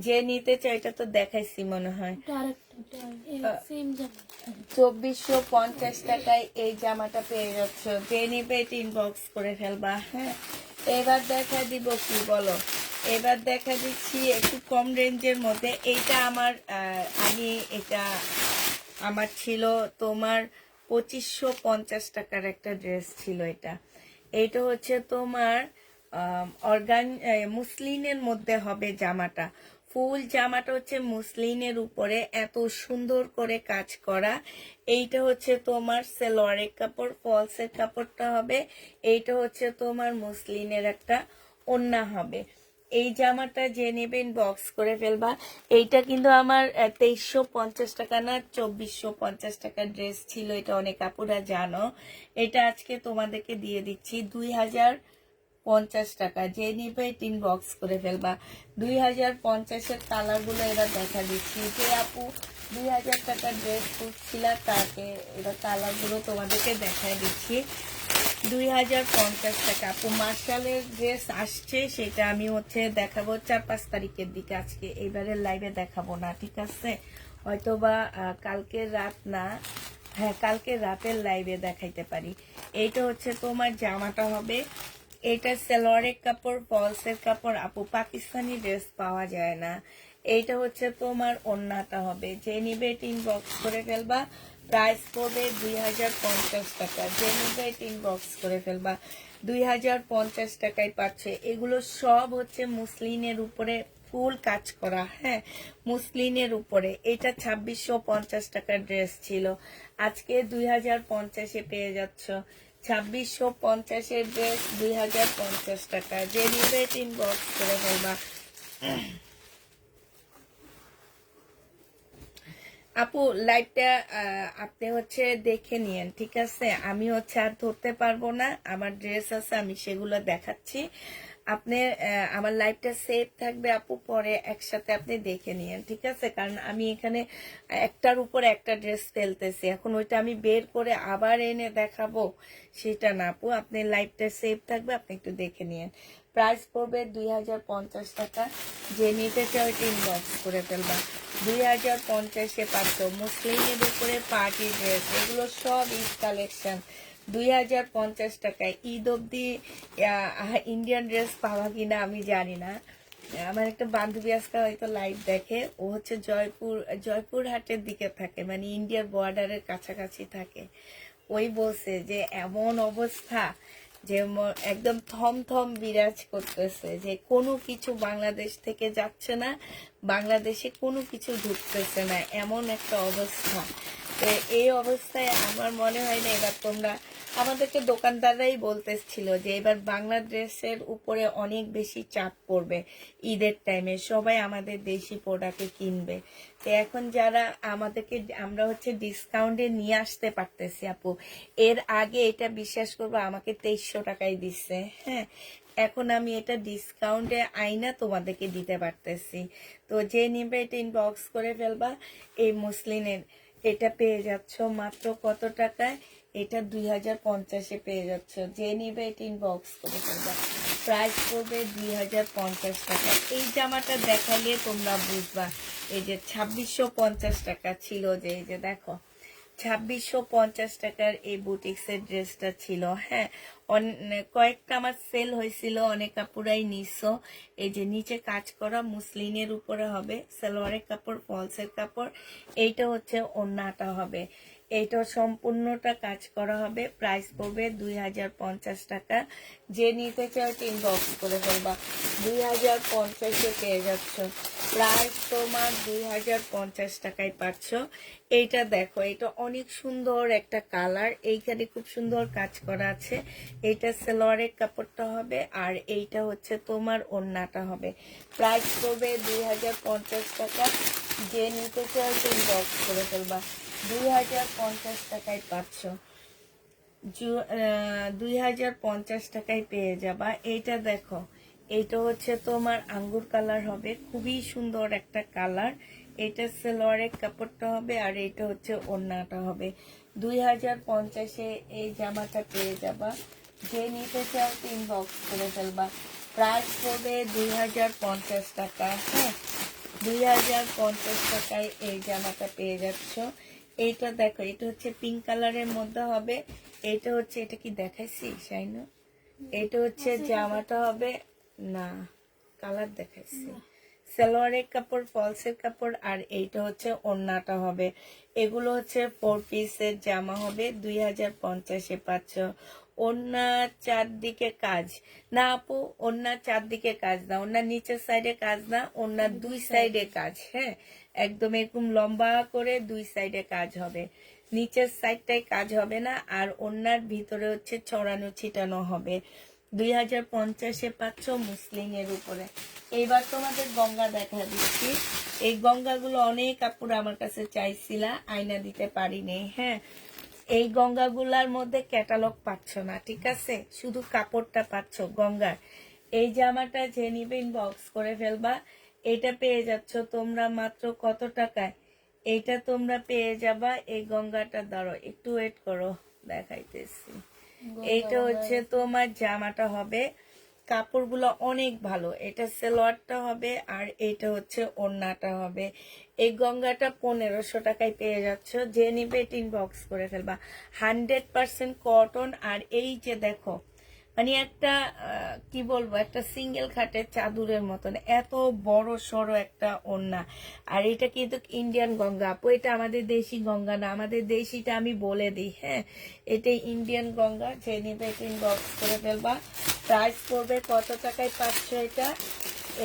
যে নিতে চাই, এটা তো দেখাইছি মনে হয়। সেম জামা 2450 টাকায় এই জামাটা পেয়ে যাচ্ছ। যে নিবে এটা ইনবক্স করে ফেলবা। হ্যাঁ, এবার দেখা দিব কি বলো, এবার দেখা দিচ্ছি একটু কম রেঞ্জের মধ্যে। এইটা আমার আমি এটা আমার ছিল তোমার 2550 টাকার একটা ড্রেস ছিল এটা। এইটা হচ্ছে তোমার মুসলিনের মধ্যে হবে জামাটা। ফুল জামাটা হচ্ছে মুসলিনের উপরে এত সুন্দর করে কাজ করা। এইটা হচ্ছে তোমার সালোয়ারের কাপড়, ফলসের কাপড়টা হবে। এইটা হচ্ছে তোমার মুসলিনের একটা ওড়না হবে। এই জামাটা যে নেবেন বক্স করে ফেলবা। এইটা কিন্তু আমার 2350 টাকা না 2450 টাকার ড্রেস ছিল, এটা অনেক আপুরা জানো। এটা আজকে তোমাদেরকে দিয়ে দিচ্ছি 2050 টাকা। যে নিবে তিন বক্স করে ফেলবা। 2050-এর কালারগুলো এবার দেখা দিচ্ছি। যে আপু 2000 টাকার ড্রেস খুঁজছিল, তাকে এবার কালারগুলো তোমাদেরকে দেখায় দিচ্ছি। 2050 টাকা আপু মার্শালের ড্রেস আসছে, সেটা আমি হচ্ছে দেখাবো 4-5 তারিখের দিকে। আজকে এবারে লাইভে দেখাবো না, ঠিক আছে? হয়তোবা কালকের রাত না, হ্যাঁ কালকে রাতের লাইভে দেখাইতে পারি। এইটা হচ্ছে তোমার জামাটা হবে। এটা সালোয়ারের কাপড়, ফলসের কাপড় আপু, পাকিস্তানি ড্রেস পাওয়া যায় না। এইটা হচ্ছে তোমার ওড়নাটা হবে। যে নিবে তিন বক্স করে ফেলবা। প্রাইস পড়বে 2050 টাকা। যে নিবে তিন বক্স করে ফেলবা। 2050 টাকায় পাচ্ছে। এগুলো সব হচ্ছে মুসলিনের উপরে ফুল কাজ করা। হ্যাঁ, মুসলিনের উপরে। এটা 2650 টাকার ড্রেস ছিল, আজকে 2050-এ পেয়ে যাচ্ছ। 2650-এর ড্রেস 2050 টাকা। যে নিবে তিন বক্স করে ফেলবা। আপু লাইভটা আপনি হচ্ছে দেখে নিয়েন, ঠিক আছে? আমি হচ্ছে আর ধরতে পারবো না, আমার ড্রেস আছে, আমি সেগুলো দেখাচ্ছি। আপনি আমার লাইভটা সেভ থাকবে আপু, পরে একসাথে আপনি দেখে নিয়েন, ঠিক আছে? কারণ আমি এখানে একটার উপর একটা ড্রেস ফেলতেছি, এখন ওইটা আমি বের করে আবার এনে দেখাবো, সেটা না আপু। আপনি লাইভটা সেভ থাকবে, আপনি একটু দেখে নিয়েন। প্রাইস পড়বে 2050 টাকা। যে নিতে চাও এটা ইনবক্স করে ফেলবা। 2050-এ পাচ্ছ মুসলিমের উপরে পার্টি ড্রেস, এগুলো সব ঈদ কালেকশন। 2050 টাকায় ঈদ অব্দি ইন্ডিয়ান ড্রেস পাওয়া কিনা আমি জানি না। আমার একটা বান্ধবী আজকে হয়তো লাইভ দেখে, ও হচ্ছে জয়পুরহাটের দিকে থাকে, মানে ইন্ডিয়ার বর্ডারের কাছাকাছি থাকে। ওই বলছে যে এমন অবস্থা যে একদম থমথম বিরাজ করতেছে, যে কোনো কিছু বাংলাদেশ থেকে যাচ্ছে না, বাংলাদেশে কোনো কিছু ঢুকতেছে না, এমন একটা অবস্থা। তো এই অবস্থায় আমার মনে হয় না এবার তোমরা, আমাদেরকে দোকানদাররাই বলতেছিল যে এবার বাংলাদেশের উপরে অনেক বেশি চাপ পড়বে ঈদের টাইমে, সবাই আমাদের দেশি প্রোডাক্ট কিনবে। তো এখন যারা আমাদেরকে, আমরা হচ্ছে ডিসকাউন্টে নিয়ে আসতে পারতেছি আপু। এর আগে এটা বিশ্বাস করবো আমাকে 2300 টাকায় দিচ্ছে, হ্যাঁ। এখন আমি এটা ডিসকাউন্টে আইনা তোমাদেরকে দিতে পারতেছি। তো যে নিবে এটা ইনবক্স করে ফেলবা। এই মুসলিনের এটা পেয়ে যাচ্ছ মাত্র কত টাকায়? এটা 2050-এ পেয়ে যাচ্ছ। যে নিবে এটা ইনবক্স করে ফেলবা। প্রাইস পড়বে 2050 টাকা। এই জামাটা দেখাইলে তোমরা বুঝবা। এই যে 2650 টাকা ছিল, যে এই যে দেখো 2650 টাকার এই বুটিক্সের ড্রেসটা ছিল, হ্যাঁ। কয়েকটা আমার সেল হয়েছিল, অনেক কাপড়াই নিছো। এই যে নিচে কাজ করা মুসলিনের উপরে হবে, সালোয়ারের কাপড়, ফলসের কাপড়। এইটা হচ্ছে ওড়নাটা হবে, এইটা সম্পূর্ণটা কাজ করা হবে। প্রাইস পড়বে 2050 টাকা। যে নিতে চাও ইনবক্স করে ফেলবা। 2050-এ পেয়ে যাচ্ছ। প্রাইস তোমার 2050 টাকায় পাচ্ছ। এইটা দেখো, এটা অনেক সুন্দর একটা কালার, এইখানে খুব সুন্দর কাজ করা আছে। এইটা সালোয়ারের কাপড়টা হবে, আর এইটা হচ্ছে তোমার ওড়নাটা হবে। প্রাইস পড়বে 2050 টাকা। যে নিতে চাও ইনবক্স করে ফেলবা। 2050 টাকায় পাচ্ছ। 2050 টাকায় পেয়ে যাবা। এইটা দেখো, এইটা হচ্ছে তোমার আঙ্গুর কালার হবে, খুবই সুন্দর একটা কালার। এটা সালোয়ারের কাপড়টা হবে, আর এটা হচ্ছে ওড়নাটা হবে। 2050-এ এই জামাটা পেয়ে যাবা। যে নিতে চাও ইনবক্স করে ফেলবা। প্রাইস পড়বে 2050 টাকা, হ্যাঁ। 2050 টাকায় এই জামাটা পেয়ে যাচ্ছ। এইটা দেখো, এটা হচ্ছে পিঙ্ক কালারের মধ্যে হবে। এটা হচ্ছে, এটা কি দেখাইছি শাইনো? এটা হচ্ছে জামাটা হবে না, কালার দেখাইছি। সালোয়ারের কাপড়, ফলসের কাপড়, আর এইটা হচ্ছে ওড়নাটা হবে। এগুলো হচ্ছে 4 পিসের জামা হবে। 2050-এ পাচ্ছ। ওড়না চারদিকে কাজ না আপু, ওড়না চারদিকে কাজ না, ওড়নার নিচের সাইডে কাজ না, ওড়নার দুই সাইডে কাজ, হ্যাঁ। একদম এরকম লম্বা করে দুই সাইডে কাজ হবে, নিচের সাইডটাই কাজ হবে না। আর ওড়নার ভিতরে হচ্ছে ছড়ানো ছিটানো হবে। 2050-এ পাচ্ছ মুসলিমের উপরে। এইবার তোমাদের গঙ্গা দেখা দিচ্ছি। এই গঙ্গাগুলো অনেক কাপড় আমার কাছে চাইছিলা, আয়না দিতে পারিনি, হ্যাঁ। এই গঙ্গাগুলার মধ্যে ক্যাটালগ পাচ্ছ না, ঠিক আছে, শুধু কাপড়টা পাচ্ছ গঙ্গার। এই জামাটা যে নিবে ইনবক্স করে ফেলবা। এটা পেয়ে যাচ্ছ তোমরা মাত্র কত টাকায়? এইটা তোমরা পেয়ে যাবা। এই গঙ্গাটা দাঁড়ো, একটু ওয়েট করো, দেখাইতেছি। এইটা হচ্ছে তোমার জামাটা হবে, কাপড়গুলো অনেক ভালো। এটা সালোয়ারটা হবে, আর এইটা হচ্ছে ওড়নাটা হবে। এই গঙ্গাটা 1500 টাকায় পেয়ে যাচ্ছ। যে নিবে ইনবক্স করে ফেলবা। 100% কটন। আর এই যে দেখো, মানে একটা কি বলবো, একটা সিঙ্গেল খাটের চাদরের মতন এত বড় সড়ো একটা ওড়না। আর এটা কিন্তু ইন্ডিয়ান গঙ্গা আপু, এটা আমাদের দেশি গঙ্গা না, আমাদের দেশিটা আমি বলে দিই, হ্যাঁ। এটা ইন্ডিয়ান গঙ্গা। যে নিবে ইনবক্স করে ফেলবা। প্রাইস পড়বে কত টাকায় পাচ্ছ এটা?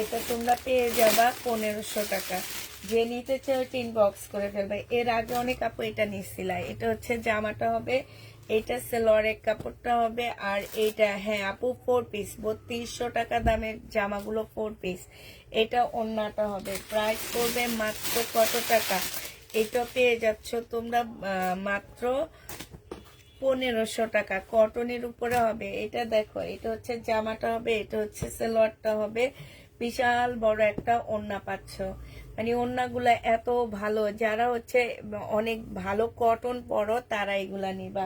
এটা তোমরা পেয়ে যাবা 1500 টাকা। যে নিতে চাও ইনবক্স করে ফেলবে। এর আগে অনেক আপু এটা নিচ্ছিল। এটা হচ্ছে জামাটা হবে, এটা সালোয়ারের কাপড়টা হবে, আর এইটা, হ্যাঁ আপু 4 পিস, 3200 টাকা দামের জামাগুলো 4 পিস। এটা ওড়নাটা হবে। প্রাইস পড়বে মাত্র কত টাকা? এটা পেয়ে যাচ্ছ তোমরা মাত্র 1500 টাকা, কটনের উপরে হবে। এটা দেখো, এটা হচ্ছে জামাটা হবে, এটা হচ্ছে সালোয়ারটা হবে, বিশাল বড় একটা ওড়না পাচ্ছ। মানে ওড়নাগুলা এত ভালো, যারা হচ্ছে অনেক ভালো কটন পরো তারা এগুলা নিবা।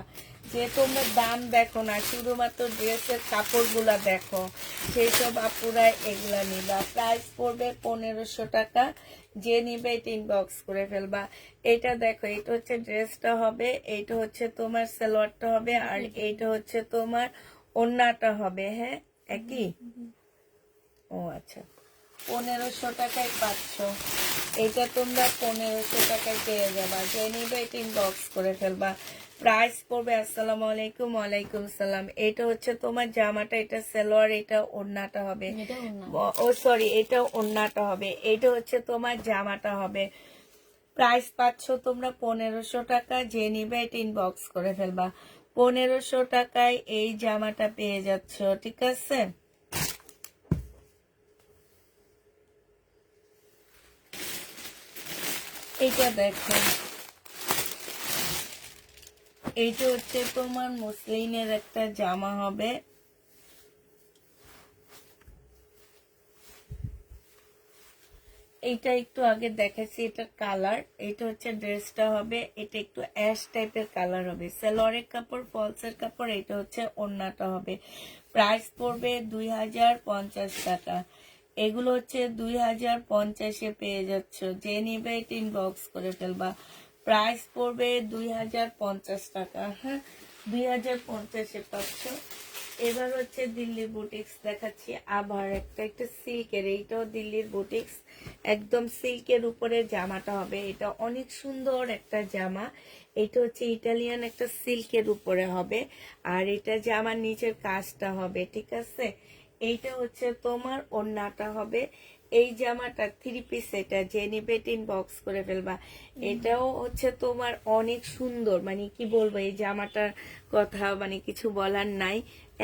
যে তোমরা দাম দেখো না, শুধুমাত্র ড্রেসের কাপড়গুলা দেখো, সেই সব আপুরা এগুলা নিবা। প্রাইস পড়বে 1500 টাকা। যে নিবে এটা ইনবক্স করে ফেলবা। এটা দেখো, এটা হচ্ছে ড্রেসটা হবে, এইটা হচ্ছে তোমার সালোয়ারটা হবে, আর এইটা হচ্ছে তোমার ওড়নাটা হবে। হ্যাঁ, একই। ও আচ্ছা, 1500 টাকায় পাচ্ছ। এটা তোমরা 1500 টাকায় পেয়ে যাবা। যে নিবে এটা ইনবক্স করে ফেলবা। প্রাইস পড়বে, আসসালামু আলাইকুম। ওয়ালাইকুম সালাম। এটা হচ্ছে তোমার জামাটা, এটা সালোয়ার, এটা ওড়নাটা হবে। এটা ওড়না। ও সরি, এটা ওড়নাটা হবে, এটা হচ্ছে তোমার জামাটা হবে। প্রাইস পাচ্ছ তোমরা 1500 টাকা। যে নিবে এটা ইনবক্স করে ফেলবা। 1500 টাকায় এই জামাটা পেয়ে যাচ্ছ, ঠিক আছে। এইটা দেখো, এইটা হচ্ছে তোমার মসলিনের একটা জামা হবে। এইটা একটু আগে দেখাচ্ছি, এটা কালার, এটা হচ্ছে ড্রেসটা হবে, এটা একটু অ্যাশ টাইপের কালার হবে। সালোয়ারের কাপড়, ফলসের কাপড়, এটা হচ্ছে ওড়নাটা হবে। প্রাইস পড়বে 2050 টাকা। এগুলো হচ্ছে 2050-এ পেয়ে যাচ্ছ। যে নিবে এটা ইনবক্স করে ফেলবা। প্রাইস পড়বে 2050 টাকা। হ্যাঁ, 2050-এ পাচ্ছ। এবার হচ্ছে দিল্লির বুটিক্স দেখাচ্ছি। আবার একটা সিল্কের, এইটাও দিল্লির বুটিক্স, একদম সিল্কের উপরে জামাটা হবে। এটা অনেক সুন্দর একটা জামা। এটা হচ্ছে ইটালিয়ান একটা সিল্কের উপরে হবে, আর এটা জামার নিচের কাজটা হবে, ঠিক আছে। এইটা হচ্ছে তোমার ওড়নাটা হবে। এই জামাটা 3 পিস, এটা যে নিবে ইনবক্স করে ফেলবা। এটাও হচ্ছে তোমার অনেক সুন্দর, মানে কি বলবো, এই জামাটার কথা মানে কিছু বলার নাই।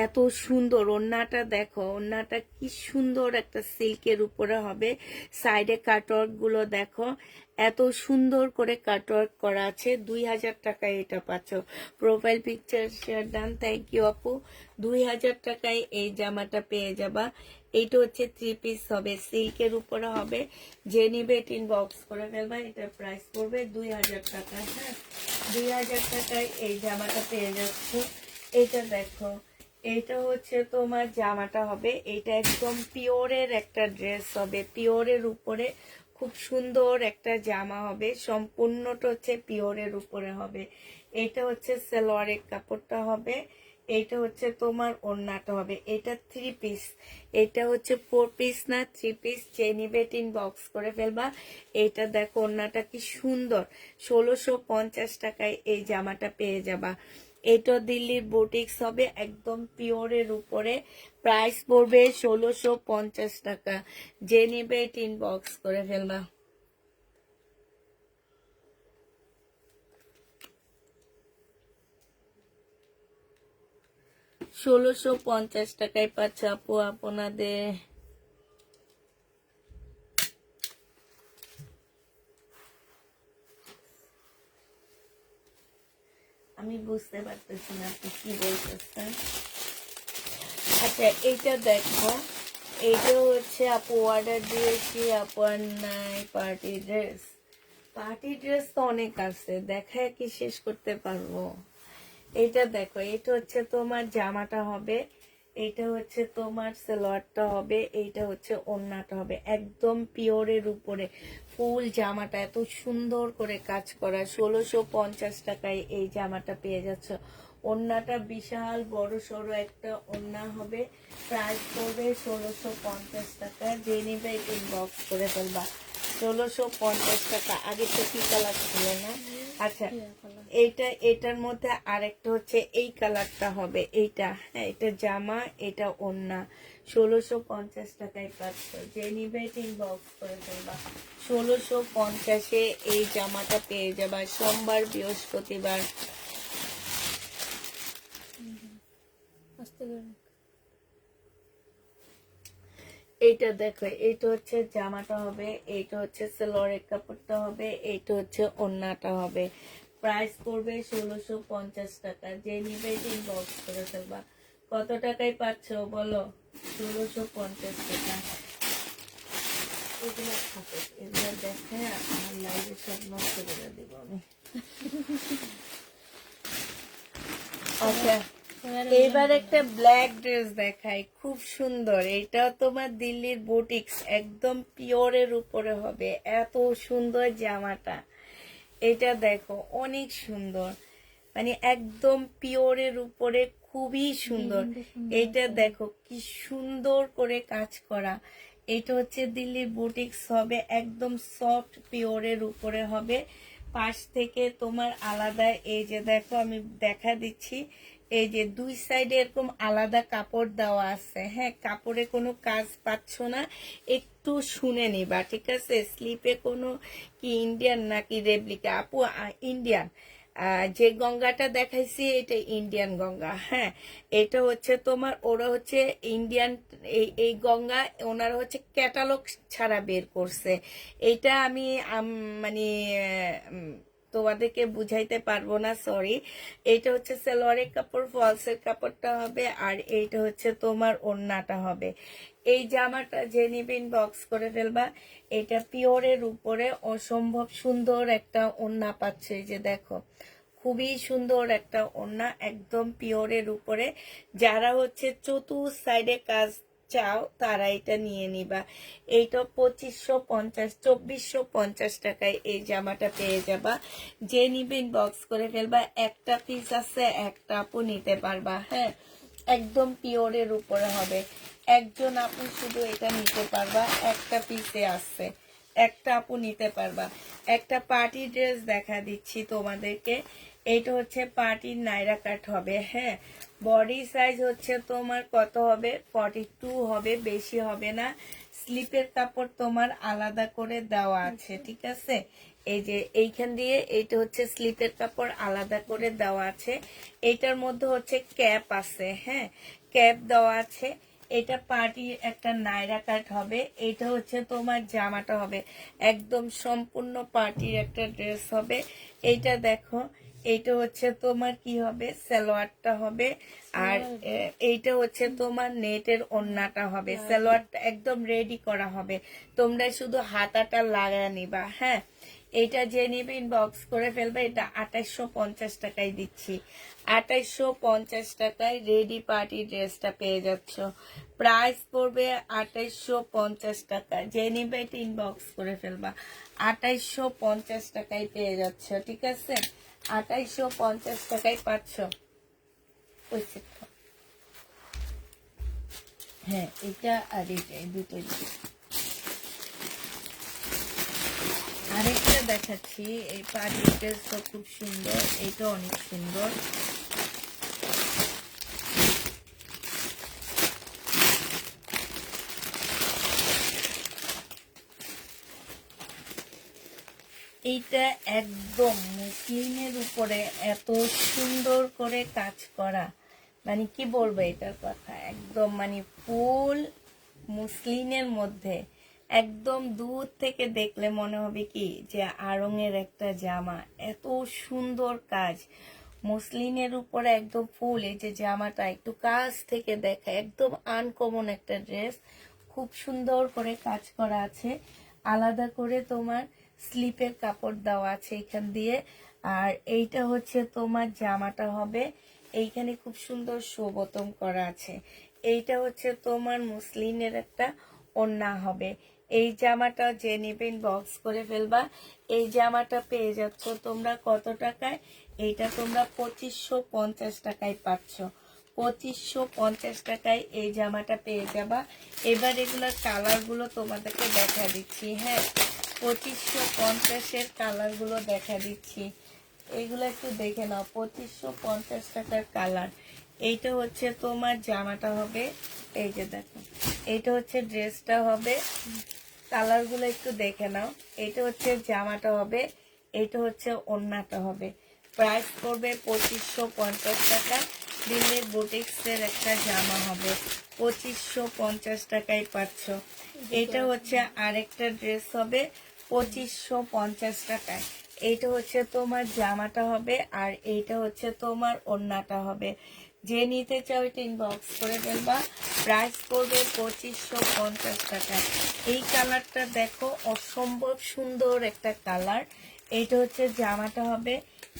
এত সুন্দর ওড়নাটা দেখো, ওড়নাটা কি সুন্দর একটা সিল্কের উপরে হবে। সাইডে কাটওয়ার্ক গুলো দেখো, এত সুন্দর করে কাটওয়ার্ক করা আছে। 2000 টাকায় এটা পাচ্ছ। Profile picture share done, thank you আপু। 2000 টাকায় এই জামাটা পেয়ে যাবা। এইটা হচ্ছে 3 পিস হবে, সিল্কের উপরে হবে। যে নিবে ইনবক্স করে ফেলবা। এটা প্রাইস পড়বে 2000 টাকা। হ্যাঁ, 2000 টাকায় এই জামাটা পেয়ে যাচ্ছ। এটা দেখো, এইটা হচ্ছে তোমার জামাটা হবে, এটা একদম পিওরের একটা ড্রেস হবে, পিওরের উপরে খুব সুন্দর একটা জামা হবে, সম্পূর্ণটা হচ্ছে পিওরের উপরে হবে। এটা হচ্ছে সালোয়ারের কাপড়টা হবে, এইটা হচ্ছে তোমার ওড়নাটা হবে। এটা 3 পিস, এটা হচ্ছে 4 পিস না 3 পিস। চেনিবেটিন বক্স করে ফেলবা। এইটা দেখো, ওড়নাটা কি সুন্দর। 1650 টাকায় এই জামাটা পেয়ে যাবা। এটা দিল্লির বুটিক্স হবে, একদম পিওরের উপরে। প্রাইস পড়বে 1650 টাকা। যে নিবে ইনবক্স করে ফেলবা। 1650 টাকায় পাচ্ছে আপু আপনাদের। আমি বুঝতে পারতেছি না আপনি কি বলতেছেন। আচ্ছা, এইটা দেখো, এইটা হচ্ছে আপু অর্ডার দিয়েছি, আপনার নাই পার্টি ড্রেস। পার্টি ড্রেস তো অনেক আছে, দেখায় কি শেষ করতে পারবো। এটা দেখো, এটা হচ্ছে তোমার জামাটা হবে, এইটা হচ্ছে তোমার সালোয়ারটা হবে, এইটা হচ্ছে ওড়নাটা হবে, একদম পিওরের উপরে ফুল জামাটা এত সুন্দর করে কাজ করা। 1650 টাকায় এই জামাটা পেয়ে যাচ্ছে। ওড়নাটা বিশাল বড় সড়ো একটা ওড়না হবে। প্রাইস পড়বে 1650 টাকা। যে নিবে ইনবক্স করে ফেলবা। 1650 টাকা। আগে তো কি কালার ছিল না। আচ্ছা, এটার মধ্যে আরেকটা হচ্ছে এই কালারটা হবে, এইটা। হ্যাঁ, এটা জামা, এটা ওড়না। 1650 টাকায় পাচ্ছ। যে নিবে ইনবক্স করে ফেলবা। 1650-এ এই জামাটা পেয়ে যাবা। সোমবার, বৃহস্পতিবার। এইটা দেখো, এইটা হচ্ছে জামাটা হবে, এইটা হচ্ছে সালোয়ারের কাপড়টা হবে, এইটা হচ্ছে ওড়নাটা হবে। প্রাইস পড়বে 1650 টাকা। যে নিবে ইনবক্স করে ফেলবা। কত টাকায় পাচ্ছ বলো? 1650 টাকা। এগুলো থাকে, এগুলো দেখে আমার লাইভে সব নষ্ট করে দিব আমি। আচ্ছা, এবার একটা ব্ল্যাক ড্রেস দেখাই, খুব সুন্দর। এটা তোমার দিল্লির বুটিক্স, একদম পিওরের উপরে হবে। এত সুন্দর জামাটা, এটা দেখো অনেক সুন্দর, মানে একদম পিওরের উপরে, খুবই সুন্দর। এটা দেখো কি সুন্দর করে কাজ করা। এটা হচ্ছে দিল্লির বুটিক্স হবে, একদম সফট পিওরের উপরে হবে। পাশ থেকে তোমার আলাদা, এই যে দেখো আমি দেখা দিচ্ছি, এই যে দুই সাইডে এরকম আলাদা কাপড় দেওয়া আছে। হ্যাঁ, কাপড়ে কোনো কাজ পাচ্ছ না, একটু শুনে নিবা, ঠিক আছে? স্লিপে কোনো কি ইন্ডিয়ান নাকি রেপ্লিকা? আপু ইন্ডিয়ান। যে গঙ্গাটা দেখাইছি এটা ইন্ডিয়ান গঙ্গা। হ্যাঁ, এটা হচ্ছে তোমার, ওরা হচ্ছে ইন্ডিয়ান, এই গঙ্গা ওনারা হচ্ছে ক্যাটালগ ছাড়া বের করছে। এটা আমি মানে তোমাদেরকে বুঝাইতে পারবো না, সরি। এইটা হচ্ছে সালোয়ারের কাপড়, ফলসের কাপড়টা হবে, আর এইটা হচ্ছে তোমার ওড়নাটা হবে। এই জামাটা যে নিবেন বক্স করে ফেলবা। এটা পিওরের উপরে অসম্ভব সুন্দর একটা ওড়না পাচ্ছে, এই যে দেখো খুবই সুন্দর একটা ওড়না, একদম পিওরের উপরে। যারা হচ্ছে চতুর সাইডে কাজ চাও তারা এটা নিয়ে নিবা। এইটা 2550 2450 টাকায় এই জামাটা পেয়ে যাবা। যে নিবেন বক্স করে ফেলবা। একটা পিস আছে, একটা আপু নিতে পারবা। হ্যাঁ, একদম পিওরের উপরে হবে। একজন আপু শুধু এটা নিতে পারবা, একটা পিসে আছে, একটা আপু নিতে পারবা। একটা পার্টি ড্রেস দেখা দিচ্ছি তোমাদেরকে। এইটা হচ্ছে পার্টির নাইরা কাট হবে। হ্যাঁ, বডি সাইজ হচ্ছে তোমার কত হবে? 42 হবে, বেশি হবে না। স্লিপের কাপড় তোমার আলাদা করে দেওয়া আছে, ঠিক আছে? এই যে এইখান দিয়ে, এইটা হচ্ছে স্লিপের কাপড় আলাদা করে দেওয়া আছে। এইটার মধ্যে হচ্ছে ক্যাপ আছে। হ্যাঁ, ক্যাপ দেওয়া আছে। এটা পার্টির একটা নাইরা কাট হবে। এটা হচ্ছে তোমার জামাটা হবে, একদম সম্পূর্ণ পার্টির একটা ড্রেস হবে। এইটা দেখো, এইটা হচ্ছে তোমার কি হবে? সালোয়ারটা হবে। আর এইটা হচ্ছে তোমার নেটের ওড়নাটা হবে। সালোয়ারটা একদম রেডি করা হবে, তোমরা শুধু হাতাটা লাগায় নিবা। হ্যাঁ, এটা যে নিবে ইনবক্স করে ফেলবে। এটা 2850 টাকায় দিচ্ছি। 2850 টাকায় রেডি পার্টি ড্রেসটা পেয়ে যাচ্ছ। প্রাইস পড়বে 2850 টাকা। যে নিবে এটা ইনবক্স করে ফেলবা। 2850 টাকায় পেয়ে যাচ্ছ, ঠিক আছে? 2850 টাকায় পাচ্ছ। হ্যাঁ, এটা আর এটা, এই দুটোই। আরেকটা দেখাচ্ছি, এই পার্টি ড্রেসটা খুব সুন্দর, এটা অনেক সুন্দর। এইটা একদম মুসলিমের উপরে এত সুন্দর করে কাজ করা, মানে কি বলবো এটার কথা, একদম মানে ফুল মুসলিমের মধ্যে। একদম দূর থেকে দেখলে মনে হবে কি যে আড়ঙের একটা জামা, এত সুন্দর কাজ মুসলিমের উপরে একদম ফুল। এই যে জামাটা একটু কাছ থেকে দেখা, একদম আনকমন একটা ড্রেস, খুব সুন্দর করে কাজ করা আছে। আলাদা করে তোমার স্লিপের কাপড় দেওয়া আছে এখান দিয়ে। আর এইটা হচ্ছে তোমার জামাটা হবে, এইখানে খুব সুন্দর শোবতম করা আছে। এইটা হচ্ছে তোমার মুসলিমের একটা ওড়না হবে। এই জামাটা যে নেবেন বক্স করে ফেলবা। এই জামাটা পেয়ে যাচ্ছ তোমরা কত টাকায়? এইটা তোমরা 2550 টাকায় পাচ্ছ। 2550 টাকায় এই জামাটা পেয়ে যাবা। এবার এগুলোর কালারগুলো তোমাদেরকে দেখা দিচ্ছি। হ্যাঁ, 2550-এর কালারগুলো দেখা দিচ্ছি, এইগুলো একটু দেখে নাও। 2550 টাকার কালার। এইটা হচ্ছে তোমার জামাটা হবে, এই যে দেখো, এইটা হচ্ছে ড্রেসটা হবে। কালারগুলো একটু দেখে নাও। এটা হচ্ছে জামাটা হবে, এটা হচ্ছে ওড়নাটা হবে। প্রাইস পড়বে 2550 টাকা। দিল্লির বুটিক্সের একটা জামা হবে 2550 টাকায় পাচ্ছ। এটা হচ্ছে আরেকটা ড্রেস হবে 2550 টাকায়। এইটা হচ্ছে তোমার জামাটা হবে, আর এইটা হচ্ছে তোমার ওড়নাটা হবে। যে নিতে চাও এটা ইনবক্স করে ফেলবা। প্রাইস পড়বে 2550 টাকা। এই কালারটা দেখো, অসম্ভব সুন্দর একটা কালার। এইটা হচ্ছে জামাটা হবে,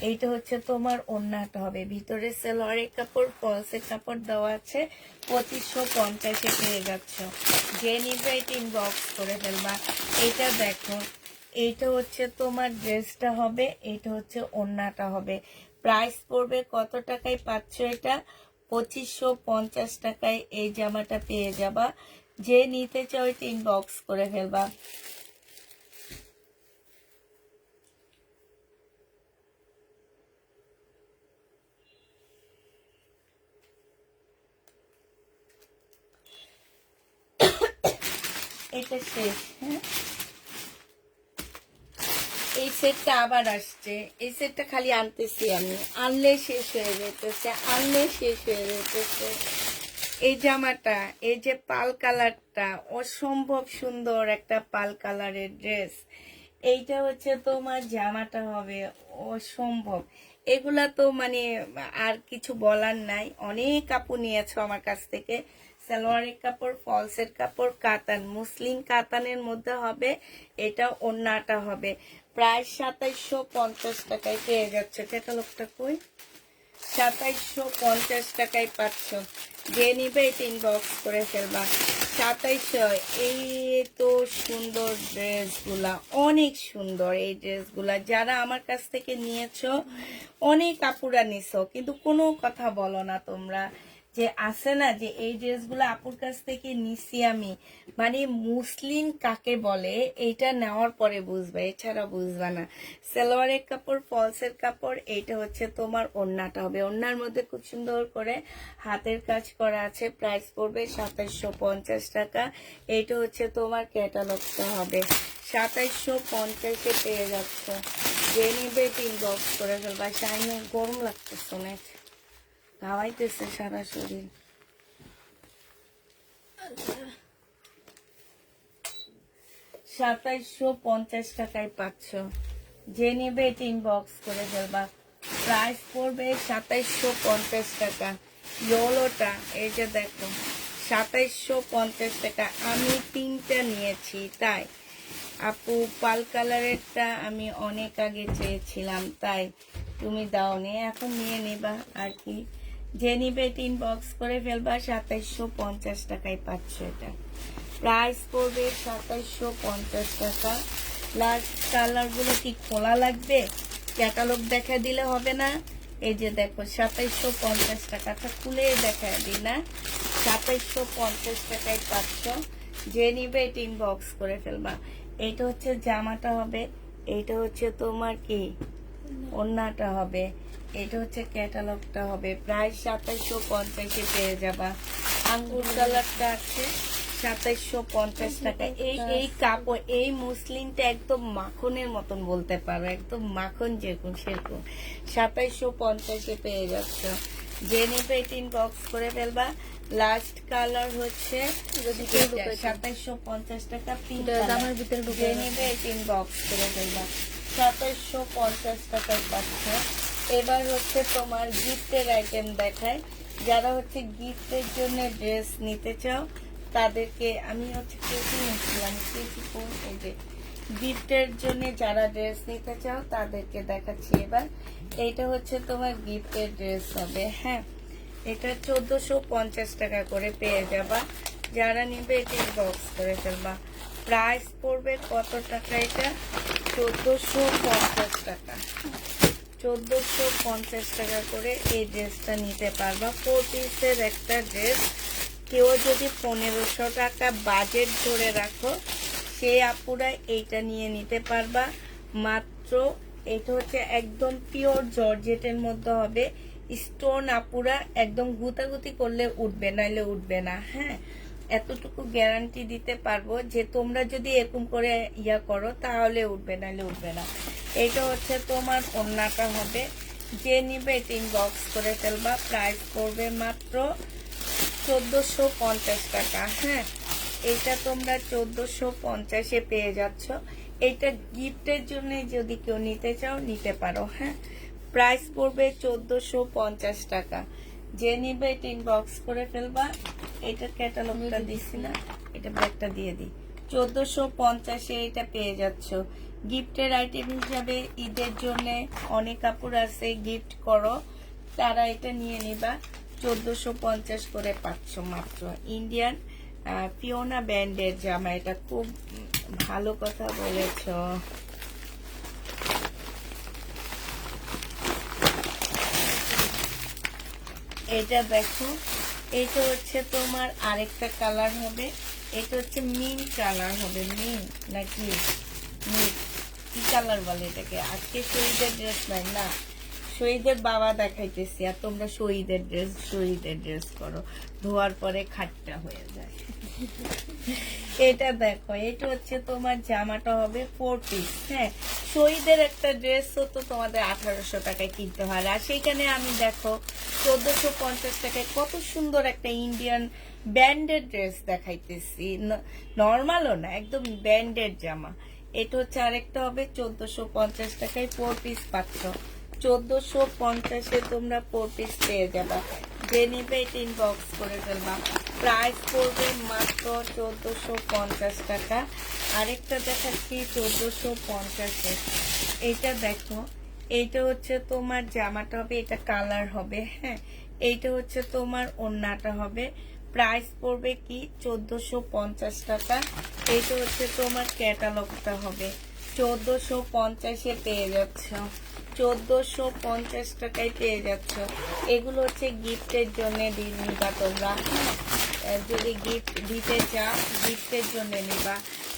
এইটা হচ্ছে তোমার ওড়নাটা হবে। ভিতরে সেলোয়ারের কাপড়, ফলসের কাপড় দেওয়া আছে। 2550-এ পেয়ে যাচ্ছ। যে নিবে এটা ইনবক্স করে ফেলবা। এইটা দেখো, এইটা হচ্ছে তোমার ড্রেসটা হবে, এইটা হচ্ছে ওড়নাটা হবে। প্রাইস পড়বে কত টাকায় পাচ্ছ এটা? 2550 টাকায় এই জামাটা পেয়ে যাবা। যে নিতে চাও এটা ইনবক্স করে ফেলবা। এটা শেষ। হ্যাঁ, এই সেটটা আবার আসছে। এই সেটটা খালি আনতেছি আমি, আনলে শেষ হয়ে যেতেছে, আনলে শেষ হয়ে যেতেছে। এই জামাটা, এই যে পাল কালারটা, অসম্ভব সুন্দর একটা পাল কালারের ড্রেস। এইটা হচ্ছে তোমার জামাটা হবে, অসম্ভব। এগুলা তো মানে আর কিছু বলার নাই। অনেক কাপড় নিয়েছো আমার কাছ থেকে। সালোয়ারের কাপড়, ফলসের কাপড়, কাতান, মুসলিম কাতানের মধ্যে হবে। এটা ওড়নাটা হবে। প্রায় 2750 টাকায় পেয়ে যাচ্ছে। ক্যাটালগটা কই? 2750 টাকায় পাচ্ছ। যে নিবে এটা ইনবক্স করে ফেলবা। 2700। এই তো সুন্দর ড্রেসগুলা, অনেক সুন্দর এই ড্রেসগুলা। যারা আমার কাছ থেকে নিয়েছো, অনেক আপুরা নিছো, কিন্তু কোনো কথা বলো না তোমরা। যে আছে না যে এই ড্রেসগুলো আপুর কাছ থেকে নিছি আমি, মানে মুসলিম কাকে বলে এইটা নেওয়ার পরে বুঝবে, এছাড়া বুঝবে না। সালোয়ারের কাপড়, ফলসের কাপড়, এইটা হচ্ছে তোমার ওড়নাটা হবে। ওড়নার মধ্যে খুব সুন্দর করে হাতের কাজ করা আছে। প্রাইস পড়বে 2750 টাকা। এইটা হচ্ছে তোমার ক্যাটালগটা হবে। 2750-এ পেয়ে যাচ্ছ। যে নিবে ইনবক্স করে ফেলবা। শাইনে গরম লাগতেছে অনেক, ঘামাইতেছে সারা শরীর। 2750 টাকায় পাচ্ছ। যে নেবে এটা ইনবক্স করে ফেলবা। প্রাইস পড়বে 2750 টাকা। ইয়েলোটা, এই যে দেখো, 2750 টাকা। আমি 3টা নিয়েছি, তাই আপু পাল কালারেরটা আমি অনেক আগে চেয়েছিলাম, তাই তুমি দাওনি, এখন নিয়ে নিবা আর কি। যে নিবে এটা ইনবক্স করে ফেলবা। 2750 টাকায় পাচ্ছ এটা। প্রাইস পড়বে 2750 টাকা। লাস্ট কালারগুলো কি খোলা লাগবে? ক্যাটালগ দেখা দিলে হবে না? এই যে দেখো, 2750 টাকাটা খুলে দেখা দিই না? 2750 টাকায় পাচ্ছ। যে নিবে এটা ইনবক্স করে ফেলবা। এইটা হচ্ছে জামাটা হবে, এইটা হচ্ছে তোমার কি ওড়নাটা হবে, এটা হচ্ছে ক্যাটালগটা হবে। প্রায় 2750-এ পেয়ে যাবা। আঙ্গুর কালারটা আছে 2750 টাকা। এই কাপড়, এই মুসলিমটা একদম মাখনের মতন বলতে পারো, একদম মাখন যেরকম সেরকম। 2750-এ পেয়ে যাচ্ছ। যে নেবে এটা ইনবক্স করে ফেলবা। লাস্ট কালার হচ্ছে 2750 টাকা, পিঙ্ক জামার ভিতরে ঢুকে যে নেবে এটা ইনবক্স করে ফেলবা। 2750 টাকায় পাচ্ছ। এবার হচ্ছে তোমার গিফটের আইটেম দেখায়। যারা হচ্ছে গিফটের জন্য ড্রেস নিতে চাও তাদেরকে আমি হচ্ছে কেসি নিচ্ছিলাম, কেসি কোন, এই যে গিফটের জন্য যারা ড্রেস নিতে চাও তাদেরকে দেখাচ্ছি এবার। এইটা হচ্ছে তোমার গিফটের ড্রেস হবে। হ্যাঁ, এটা 1450 টাকা করে পেয়ে যাবা। যারা নিবে এটা ইনবক্স করে ফেলবা। প্রাইস পড়বে কত টাকা? এটা 1450 টাকা। 1450 টাকা করে এই ড্রেসটা নিতে পারবা। 4 পিসের একটা ড্রেস। কেউ যদি 1500 টাকা বাজেট ধরে রাখো, সেই আপুরা এইটা নিয়ে নিতে পারবা মাত্র। এটা হচ্ছে একদম পিওর জর্জেটের মধ্যে হবে। স্টোন আপুরা একদম গুতাগুতি করলে উঠবে, নাইলে উঠবে না। হ্যাঁ, এতটুকু গ্যারান্টি দিতে পারবো যে তোমরা যদি এরকম করে ইয়া করো তাহলে উঠবে, নাইলে উঠবে না। এইটা হচ্ছে তোমার ওড়নাটা হবে। যে নিবে এটা ইনবক্স করে ফেলবা। প্রাইস পড়বে মাত্র 1450 টাকা। হ্যাঁ, এটা তোমরা 1450-এ পেয়ে যাচ্ছ। এটা গিফটের জন্য যদি কেউ নিতে চাও নিতে পারো। হ্যাঁ, প্রাইস পড়বে 1450 টাকা। যে নিবে এটা ইনবক্স করে ফেলবা। এটা ক্যাটালগটা দিছি না, এটা ব্যাগটা দিয়ে দিই। 1450-এ এটা পেয়ে যাচ্ছ। গিফটের আইটেম হিসাবে ঈদের জন্য অনেক কাপড় আছে, গিফট করো, তারা এটা নিয়ে নিবা। 1450 করে পাচ্ছ মাত্র। ইন্ডিয়ান ফিওনা ব্যান্ডের জামা, এটা খুব ভালো কথা বলেছ। এটা দেখো, এটা হচ্ছে তোমার আরেকটা কালার হবে। এটা হচ্ছে মিন কালার হবে। মিন নাকি মিন, কি কালার বলে এটাকে? আজকে শহীদের ড্রেস নাই না, শহীদের বাবা দেখাইতেছি, আর তোমরা শহীদের ড্রেস করো, ধোয়ার পরে খাট্টা হয়ে যায়। এটা দেখো, এটা হচ্ছে তোমার জামাটা হবে 4 পিস। হ্যাঁ, শহীদের একটা ড্রেস তো তোমাদের 1800 টাকায় কিনতে হয়, আর সেইখানে আমি দেখো 1450 টাকায় কত সুন্দর একটা ইন্ডিয়ান ব্যান্ডেড ড্রেস দেখাইতেছি। নর্মালও না, একদম ব্যান্ডেড জামা। এটা হচ্ছে আরেকটা হবে 1450 টাকায় 4 পিস পাচ্ছ। 1450-এ তোমরা 4 পিস পেয়ে যাবা। যে নিবে এটা ইনবক্স করে ফেলবা। প্রাইস পড়বে মাত্র 1450 টাকা। আরেকটা দেখাচ্ছি 1450-এ। এটা দেখো, এইটা হচ্ছে তোমার জামাটা হবে, এটা কালার হবে। হ্যাঁ, এইটা হচ্ছে তোমার ওড়নাটা হবে। প্রাইস পড়বে কি 1450 টাকা। এইটা হচ্ছে তোমার ক্যাটালগটা হবে। 1450-এ পেয়ে যাচ্ছ। 1450 টাকায় পেয়ে যাচ্ছ। এগুলো হচ্ছে গিফটের জন্য নিবা তোমরা। যদি গিফট দিতে চাও গিফটের জন্য নিবা।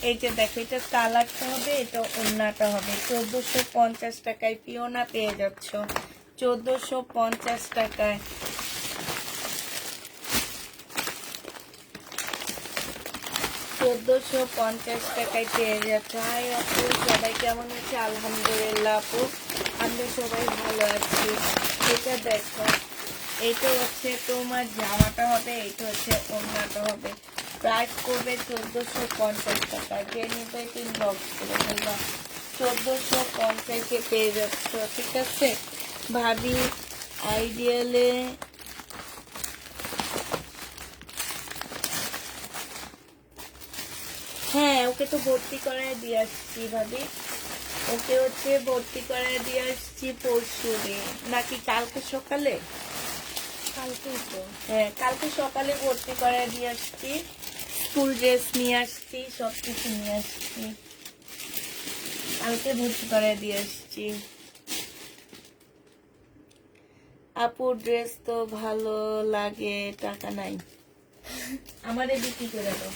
এই যে দেখো, এটা কালারটা হবে, এটা ওড়নাটা হবে। 1450 টাকায় পিওনা পেয়ে যাচ্ছ। 1450 টাকায়। 1450 টাকায় পেয়ে যাচ্ছে। হাই আপু, সবাই কেমন আছে? আলহামদুলিল্লাহ আপু, আমরা সবাই ভালো আছি। এটা দেখো, এটা হচ্ছে তোমার জামাটা হবে, এটা হচ্ছে ওড়নাটা হবে। প্রাইস করবে 1450 টাকা। যে নিবে ইনবক্স করে ফেলবা। 1450-এ পেয়ে যাচ্ছ। ঠিক আছে ভাবি। আইডিয়ালে হ্যাঁ, ওকে তো ভর্তি করায় দিয়ে আসছি ভাবি। ওকে হচ্ছে ভর্তি করায় দিয়ে আসছি পরশু দিন, নাকি কালকে সকালে। কালকেই তো। হ্যাঁ, কালকে সকালে ভর্তি করায় দিয়ে আসছি। স্কুল ড্রেস নিয়ে আসছি, সবকিছু নিয়ে আসছি। কালকে ভর্তি করায় দিয়ে আসছি। আপুর ড্রেস তো ভালো লাগে, টাকা নাই। আমারে বিক্রি করে দাও।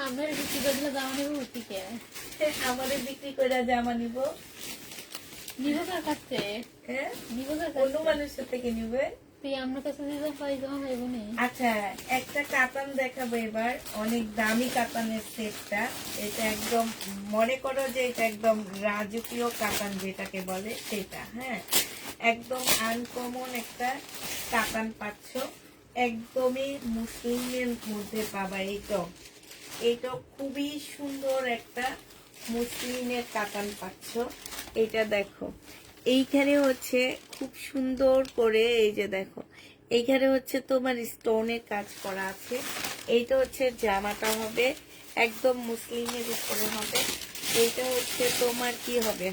আমার বিক্রি করে দিলে জামা নেবো থেকে। আমারে বিক্রি করে জামা নিব। নিবো কার কাছে? হ্যাঁ, নিবো কার অন্য কাছে? মানুষের থেকে নিবে। তুই আমার কাছে দিলে পাইজামা পাইবো না। আচ্ছা, একটা কাতান দেখাবো এবার, অনেক দামি কাতানের সেটটা। এটা একদম মনে করো যে এটা একদম রাজকীয় কাতান যেটাকে বলে সেটা। হ্যাঁ, একদম আনকমন একটা কাতান পাচ্ছ, একদমই মুসলিমের মধ্যে পাবা। এটা খুবই সুন্দর একটা মুসলিমের কাতান পাচ্ছ। এটা দেখো, এইখানে হচ্ছে খুব সুন্দর করে, এই যে দেখো, এইখানে হচ্ছে তোমার স্টোনের কাজ করা আছে। এইটা হচ্ছে জামাটা হবে, একদম মুসলিমের উপরে হবে। এইটা হচ্ছে তোমার কি হবে,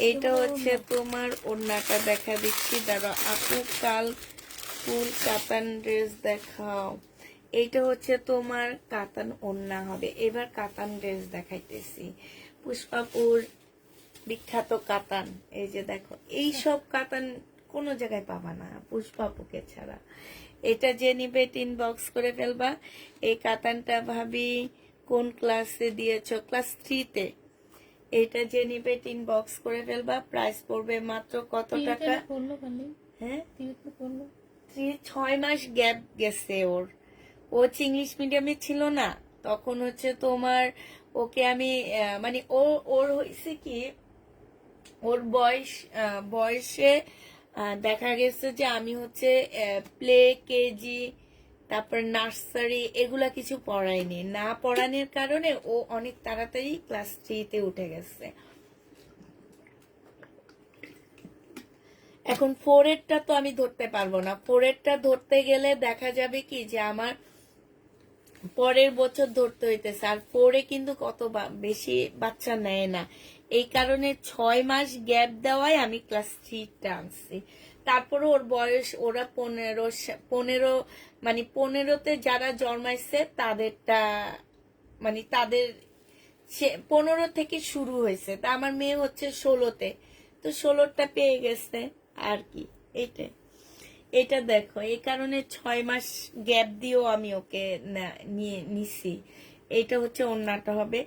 এইটা হচ্ছে তোমার ওড়নাটা দেখা দিচ্ছি। দাঁড়া আপু, কাল ফুল কাতান ড্রেস দেখাও। এইটা হচ্ছে তোমার কাতান ওড়না হবে। এবার কাতান ড্রেস দেখাইতেছি। পুষ্পাপুর বিখ্যাত কাতান, এই যে দেখো, এই সব কাতান কোনো জায়গায় পাবা না পুষ্পাপুকে ছাড়া। এটা যে নিবে ইনবক্স করে ফেলবা। এই কাতানটা ভাবি কোন ক্লাসে দিয়েছো? ক্লাস 3-তে। এটা যে নিবে ইনবক্স করে ফেলবা। প্রাইস পড়বে মাত্র কত টাকা? পড়লো খালি। হ্যাঁ, পড়লো 6 মাস গ্যাপ গেছে ওর। ও ইংলিশ মিডিয়ামে ছিল না, তখন হচ্ছে তোমার ওকে আমি মানে ওর হয়েছে কি, ওর বয়সে দেখা গেছে যে আমি হচ্ছে প্লে কেজি, তারপর নার্সারি এগুলা কিছু পড়াইনি। না পড়ানোর কারণে ও অনেক তাড়াতাড়ি ক্লাস 3-তে উঠে গেছে। এখন 4-এরটা তো আমি ধরতে পারবো না। 4-এরটা ধরতে গেলে দেখা যাবে কি যে আমার পরের বছর ধরতে হইতেছে। আর 4-এ কিন্তু কত বেশি বাচ্চা নেয় না, এই কারণে 6 মাস গ্যাপ দেওয়ায় আমি ক্লাস 3-টা আনছি। তারপরে ওর বয়স ওরা 15 মানে 15-তে যারা জন্মাইছে তাদেরটা মানে তাদের 15 থেকে শুরু হয়েছে। তা আমার মেয়ে হচ্ছে 16-তে, তো 16টা পেয়ে গেছে আর কি। এইটাই, এটা দেখো, এই কারণে 6 মাস গ্যাপ দিয়েও আমি ওকে নিয়ে নিছি। এটা হচ্ছে ওড়নাটা হবে,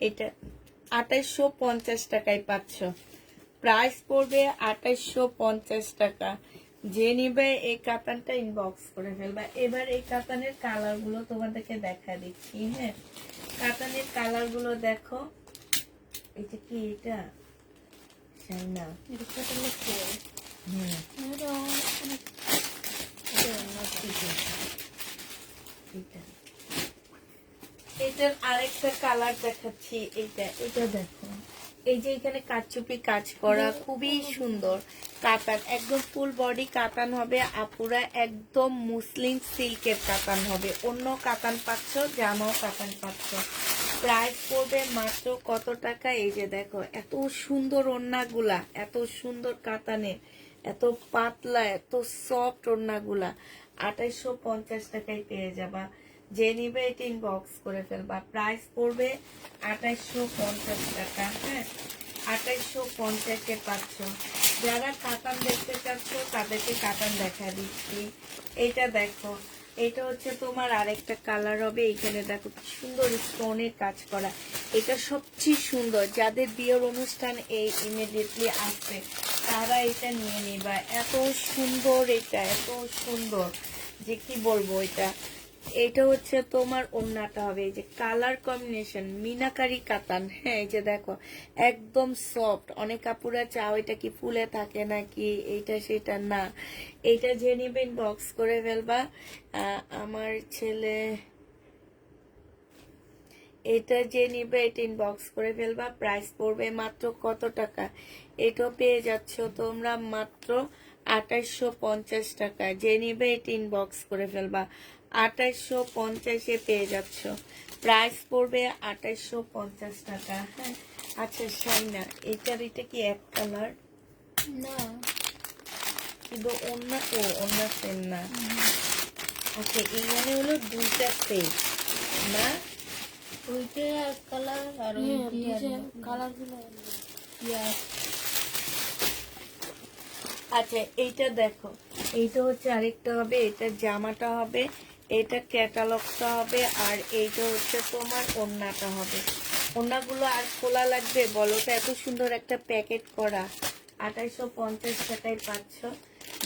এটা 2850 টাকায় পাচ্ছ। প্রাইস পড়বে 2850 টাকা। যে নিবে এই কাতানটা ইনবক্স করে ফেলবা। এবার এই কাতানের কালার গুলো তোমাদেরকে দেখা দিচ্ছি। হ্যাঁ, কাতানের কালার গুলো দেখো। এটা কি, এটা শাইনা। এটার আরেকটা কালার দেখাচ্ছি। এটা দেখো, এই যে এখানে কারচুপি কাজ করা, খুবই সুন্দর কাতান, একদম ফুল বডি কাতান হবে আপুরা, একদম মুসলিম সিল্কের কাতান হবে। অন্য কাতান পাচ্ছ, জামাও কাতান পাচ্ছ। প্রাইস পড়বে মাত্র কত টাকা? এই যে দেখো, এত সুন্দর ওড়নাগুলা, এত সুন্দর কাতানের, এত পাতলা, এত সফট ওড়নাগুলা 2850 টাকায় পেয়ে যাবা। যে নিবে এটা ইনবক্স করে ফেলবা। প্রাইস পড়বে 2850 টাকা। হ্যাঁ, 2850-এ পাচ্ছ। যারা কাতান দেখতে চাচ্ছ তাদেরকে কাতান দেখা দিচ্ছি। এটা দেখো, এটা হচ্ছে তোমার আরেকটা কালার হবে। এখানে দেখো কি সুন্দর স্টোনের কাজ করা, এটা সবচেয়ে সুন্দর। যাদের বিয়ের অনুষ্ঠান এই ইমিডিয়েটলি আসবে তারা এটা নিয়ে নিবা। এত সুন্দর, এটা এত সুন্দর যে কি বলবো। এটা হচ্ছে তোমার ওড়নাটা হবে, এই যে কালার কম্বিনেশন মিনাকারি কাতান। হ্যাঁ, এই যে দেখো একদম সফট। অনেক কাপড়া চাও এটা কি ফুলে থাকে নাকি, এইটা সেটা না। এইটা যে নিবেন বক্স করে ফেলবা। আমার ছেলে এটা যে নিবে এটা ইনবক্স করে ফেলবা। প্রাইস পড়বে মাত্র কত টাকা? এটাও পেয়ে যাচ্ছ তোমরা মাত্র 2850 টাকা। যে নিবে এটা ইনবক্স করে ফেলবা। 2850-এ পেয়ে যাচ্ছ। প্রাইস পড়বে 2850 টাকা। হ্যাঁ, আচ্ছা শাইনা, এটা কি এক কালার না, কিন্তু অন্য সেম না। আচ্ছা, এখানে হলো দুইটা সেট না, ওইটা এক কালার আর কালার গুলো। আচ্ছা, এইটা দেখো, এইটা হচ্ছে আরেকটা হবে, এটা জামাটা হবে, এটা ক্যাটালগটা হবে, আর এইটা হচ্ছে তোমার ওড়নাটা হবে। ওড়নাগুলো আর খোলা লাগবে বলো তো? এত সুন্দর একটা প্যাকেট করা 2850 টাকায় পাচ্ছ।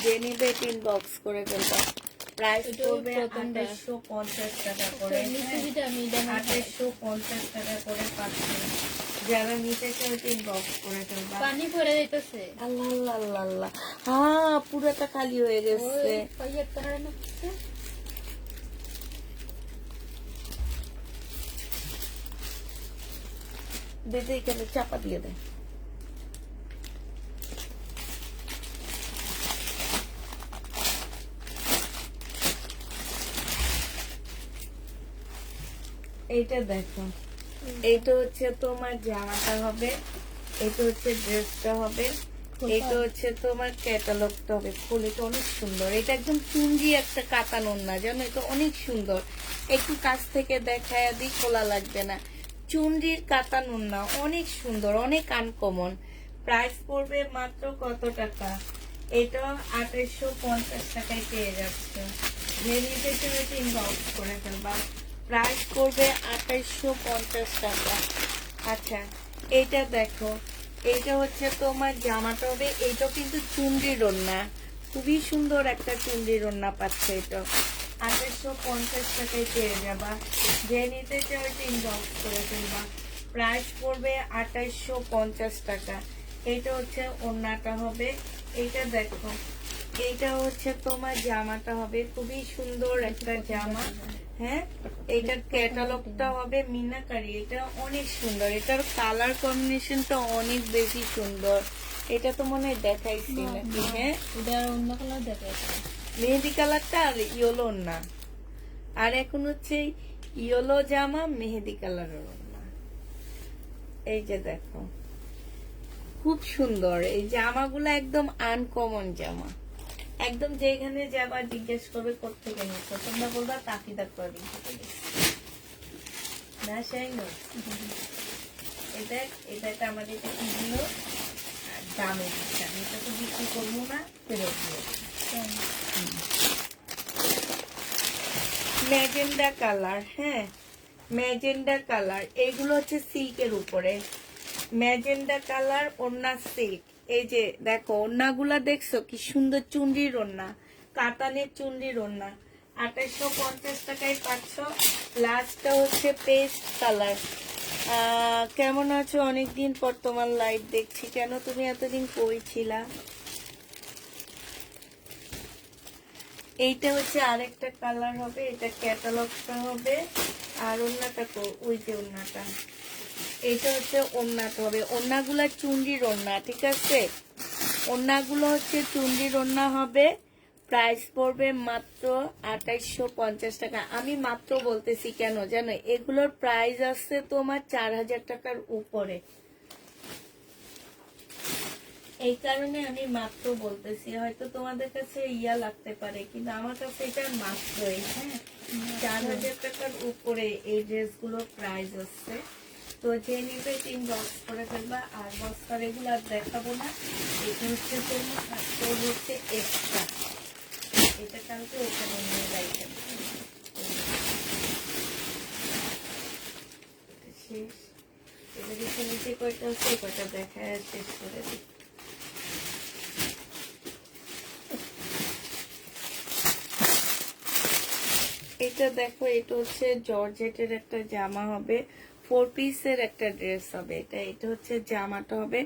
যে নিবে ইনবক্স করে ফেলবা। প্রাইস পড়বে 2850 টাকা করে। 2850 টাকা করে পাচ্ছ। যারা নিতে চাও ইনবক্স করে ফেলবা। পানি পড়ে যাইতেছে। আল্লাহ আল্লাহ আল্লাহ আল্লাহ, হ্যাঁ পুরোটা খালি হয়ে গেছে। দিদি এখানে চাপা দিয়ে দেয়। এইটা দেখো, এইটা হচ্ছে তোমার জামাটা হবে, এটা হচ্ছে ড্রেসটা হবে, এটা হচ্ছে তোমার ক্যাটালগটা হবে। ফুল, এটা অনেক সুন্দর। এটা একদম চুনরি একটা কাতান ওড়না, জানো, এটা অনেক সুন্দর। একটু কাছ থেকে দেখায় দিই, খোলা লাগবে না। চুনরির কাতান ওড়না, অনেক সুন্দর, অনেক আনকমন। প্রাইস পড়বে মাত্র কত টাকা? এটা 2850 টাকায় পেয়ে যাচ্ছে। যে নিতে চাও ইনবক্স করে ফেলবা। প্রাইস পড়বে 2850 টাকা। আচ্ছা, এইটা দেখো, এইটা হচ্ছে তোমার জামাটা হবে, এইটা কিন্তু চুনরির ওড়না, খুবই সুন্দর একটা চুনরির ওড়না পাচ্ছে। এটা 2850 টাকায় পেয়ে যাবা। যে নিতে চাও ইনবক্স করে ফেলবা। প্রাইস পড়বে 2850 টাকা। এটা হচ্ছে ওড়নাটা হবে। এইটা দেখো, এইটা হচ্ছে তোমার জামাটা হবে, খুবই সুন্দর একটা জামা। হ্যাঁ, এইটার ক্যাটালগটা হবে মিনাকারি। এটা অনেক সুন্দর, এটার কালার কম্বিনেশনটা অনেক বেশি সুন্দর। এটা তো মনে হয় দেখাইছি নাকি? হ্যাঁ, এটা অন্য কালার দেখাইছে। মেহেদি কালারটা আর ইয়েলো না, আর এখন হচ্ছে ইয়েলো জামা মেহেদি কালারের না। এই যে দেখো, খুব সুন্দর এই জামাগুলো, একদম আনকমন জামা। একদম যেখানে যাবা জিজ্ঞেস করবে কোথেকে নিচ্ছ, তোমরা বলবা তাকিদা করে না সেই এটা এটা একটা আমাদের এটা কি দিল আর দামে দিচ্ছে, আমি এটা তো বিক্রি করবো না, ফেরত দিয়ে ম্যাজেন্ডা কালার। হ্যাঁ, ম্যাজেন্ডা কালার, এইগুলো হচ্ছে সিল্কের উপরে ম্যাজেন্ডা কালার ওড়না সেট। এই যে দেখো ওড়নাগুলা দেখছো কি সুন্দর, চুনরির ওড়না, কাতানের চুনরির ওড়না। 2850 টাকায় পাচ্ছ। লাস্টটা হচ্ছে পেস্ট কালার। কেমন আছো? অনেকদিন পর তোমার লাইভ দেখছি, কেন তুমি এতদিন কই ছিলা? এইটা হচ্ছে আরেকটা কালার হবে, এটা ক্যাটালগটা হবে। আর ওড়নাটা তো ওই যে ওড়নাটা, এইটা হচ্ছে ওড়নাটা হবে। ওড়নাগুলা চুন্ডির ওড়না, ঠিক আছে? ওড়নাগুলো হচ্ছে চুন্ডির ওড়না হবে। প্রাইস পড়বে মাত্র 2850 টাকা। আমি মাত্র বলতেছি কেন জানো? এগুলোর প্রাইস আছে তোমার 4000 টাকার উপরে, এই কারণে আমি মাত্র বলতেছি। হয়তো তোমাদের কাছে ইয়া লাগতে পারে, কিন্তু আমার কাছে এটা মাত্রই। হ্যাঁ, 4000 টাকার উপরে এই ড্রেসগুলো প্রাইস আছে। তো যে নিবে 3 বক্স করে ফেলবা। আর বক্সটা রেগুলার দেখাবো না, এটা হচ্ছে তোর হচ্ছে এক্সট্রা। এটা কালকে ওখানে নিয়ে যাইতেন শেষ। এবার এখানে যে কয়টা আছে কয়টা দেখা শেষ করে দিই। এটা দেখো, এটা হচ্ছে জর্জেটের একটা জামা হবে, 4 পিসের একটা ড্রেস হবে। এটা হচ্ছে জামাটা হবে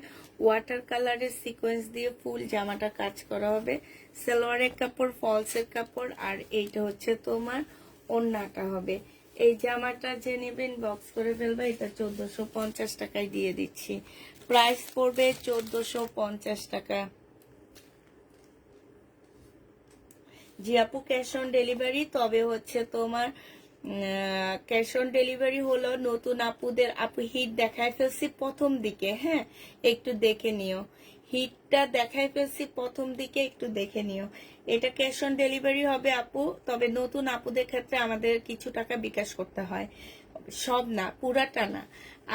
ওয়াটার কালারের সিকোয়েন্স দিয়ে ফুল জামাটা কাজ করা হবে। সালোয়ারের কাপড়, ফলসের কাপড়। আর এইটা হচ্ছে তোমার ওড়নাটা হবে। এই জামাটা যে নেবেন বক্স করে ফেলবে। এটা 1450 টাকায় দিয়ে দিচ্ছি। প্রাইস পড়বে 1450 টাকা। জি আপু, ক্যাশ অন ডেলিভারি। তবে হচ্ছে তোমার ক্যাশ অন ডেলিভারি হলো নতুন আপুদের। আপু হিট দেখায় ফেলছি প্রথম দিকে, হ্যাঁ একটু দেখে নিও। হিটটা দেখায় ফেলছি প্রথম দিকে, একটু দেখে নিও। এটা ক্যাশ অন ডেলিভারি হবে আপু, তবে নতুন আপুদের ক্ষেত্রে আমাদের কিছু টাকা বিকাশ করতে হয়, সব না, পুরাটা না।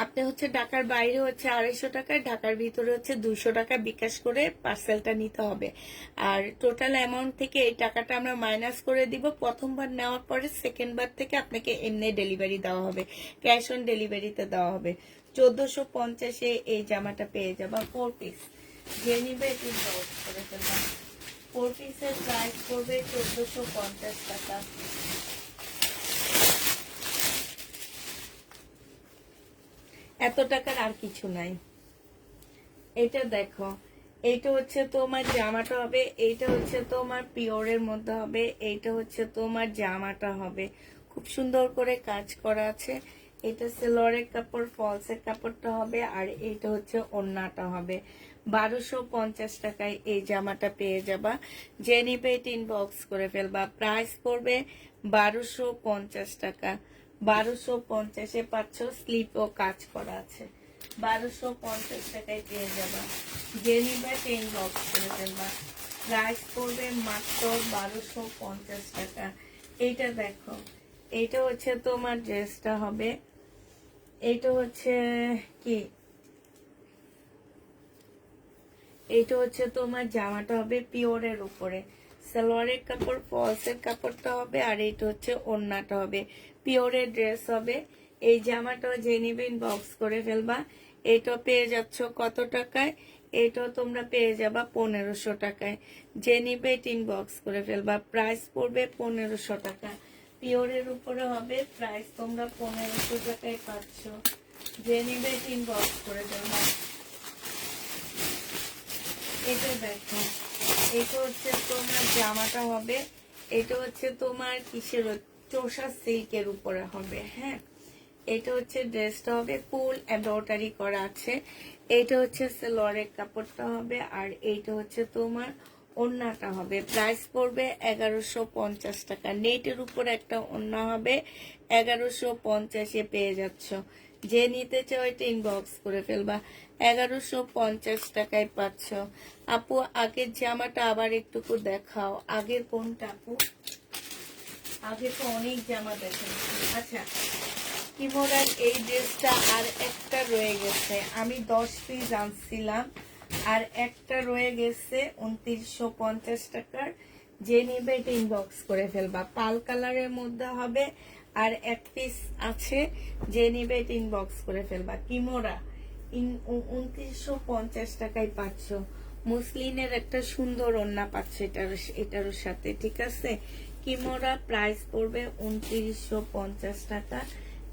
আপনি হচ্ছে ঢাকার বাইরে হচ্ছে 250 টাকায়, ঢাকার ভিতরে হচ্ছে 200 টাকা বিকাশ করে পার্সেলটা নিতে হবে। আর টোটাল অ্যামাউন্ট থেকে এই টাকাটা আমরা মাইনাস করে দিব। প্রথমবার নেওয়ার পরে সেকেন্ড বার থেকে আপনাকে এমনি ডেলিভারি দেওয়া হবে, ক্যাশ অন ডেলিভারিতে দেওয়া হবে। 1450-এ এই জামাটা পেয়ে যাবা 4 পিস। যে নিবে এটি ব্রাউজ করে ফেলবা। 4 পিসের প্রাইস পড়বে 1450 টাকা। এত টাকার আর কিছু নাই। এটা দেখো, এইটা হচ্ছে তোমার জামাটা হবে। এইটা হচ্ছে তোমার পিওরের মধ্যে হবে। এইটা হচ্ছে তোমার জামাটা হবে, খুব সুন্দর করে কাজ করা আছে। এটা সেলোয়ারের কাপড়, ফলসের কাপড়টা হবে। আর এইটা হচ্ছে ওড়নাটা হবে। 1250 টাকায় এই জামাটা পেয়ে যাবা। যে নিবে ইনবক্স করে ফেলবা। প্রাইস পড়বে 1250 টাকা। 1250-এ পাচ্ছ, স্লিপও কাজ করা আছে। 1250 টাকায় পেয়ে যাবা। যে নিবে ইনবক্স করে ফেলবা। প্রাইস পড়বে মাত্র 1250 টাকা। এইটা দেখো, এইটা হচ্ছে তোমার ড্রেসটা হবে। এইটা হচ্ছে কি, এইটা হচ্ছে তোমার জামাটা হবে পিওরের উপরে। সালোয়ারের কাপড়, ফলসের কাপড়টা হবে। আর এইটা হচ্ছে ওড়নাটা হবে, পিওরের ড্রেস হবে। এই জামাটা যে নিবেন বক্স করে ফেলবা। এটা পেয়ে যাচ্ছ কত টাকায়? এটাও তোমরা পেয়ে যাবা 1500 টাকায়। যে নিবে বক্স করে ফেলবা। প্রাইস পড়বে 1500 টাকা। পিওরের উপরে হবে, প্রাইস তোমরা 1500 টাকায় পাচ্ছ। যে নিবে বক্স করে ফেলবা। এটা দেখো, এটা হচ্ছে তোমার জামাটা হবে, এটা হচ্ছে তোমার কিসের, চোষা সিল্কের উপরে হবে। হ্যাঁ, এটা হচ্ছে ড্রেসটা হবে, ফুল এমব্রয়ডারি করা আছে। এটা হচ্ছে সেলোয়ারের কাপড়টা হবে, আর এইটা হচ্ছে তোমার ওড়নাটা হবে। প্রাইস পড়বে 1150 টাকা। নেটের উপর একটা ওড়না হবে, 1150-এ পেয়ে যাচ্ছ। যে নিতে চাও এটা ইনবক্স করে ফেলবা, 1150 টাকায় পাচ্ছ। আপু আগের জামাটা আবার একটুকু দেখাও। আগের কোনটা আপু? আগে তো অনেক জামা দেখাচ্ছি। আচ্ছা, কিমোরার এই ড্রেসটা আর একটা রয়ে গেছে, আমি 10 পিস আনছিলাম, আর একটা রয়ে গেছে 2950 টাকার। যে নিবে এটা ইনবক্স করে ফেলবা, পাল কালারের মধ্যে হবে, আর এক পিস আছে, যে নিবে এটা ইনবক্স করে ফেলবা। কিমোরা 2950 টাকায় পাচ্ছ। মুসলিনের একটা সুন্দর ওড়না পাচ্ছ এটার সাথে, ঠিক আছে। কিমোরা প্রাইস পড়বে 2950 টাকা।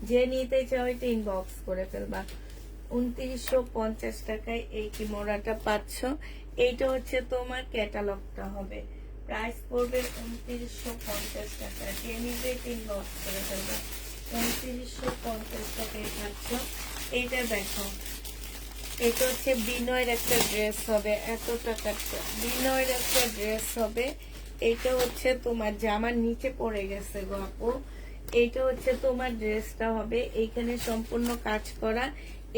যে নিতে চাও এটা ইনবক্স করে ফেলবা। 2950 টাকায় এই কিমোরাটা পাচ্ছ। এইটা হচ্ছে তোমার ক্যাটালগটা হবে, প্রাইস পড়বে 2950 টাকা। যে নিবে এটা ইনবক্স করে ফেলবা। 2950 টাকায় পাচ্ছ। এইটা দেখো, এটা হচ্ছে বিনয়ের একটা ড্রেস হবে, এত টাকার বিনয়ের একটা ড্রেস হবে। এটা হচ্ছে তোমার জামার নিচে পড়ে গেছে গো আপু। এইটা হচ্ছে তোমার ড্রেসটা হবে, এইখানে সম্পূর্ণ কাজ করা,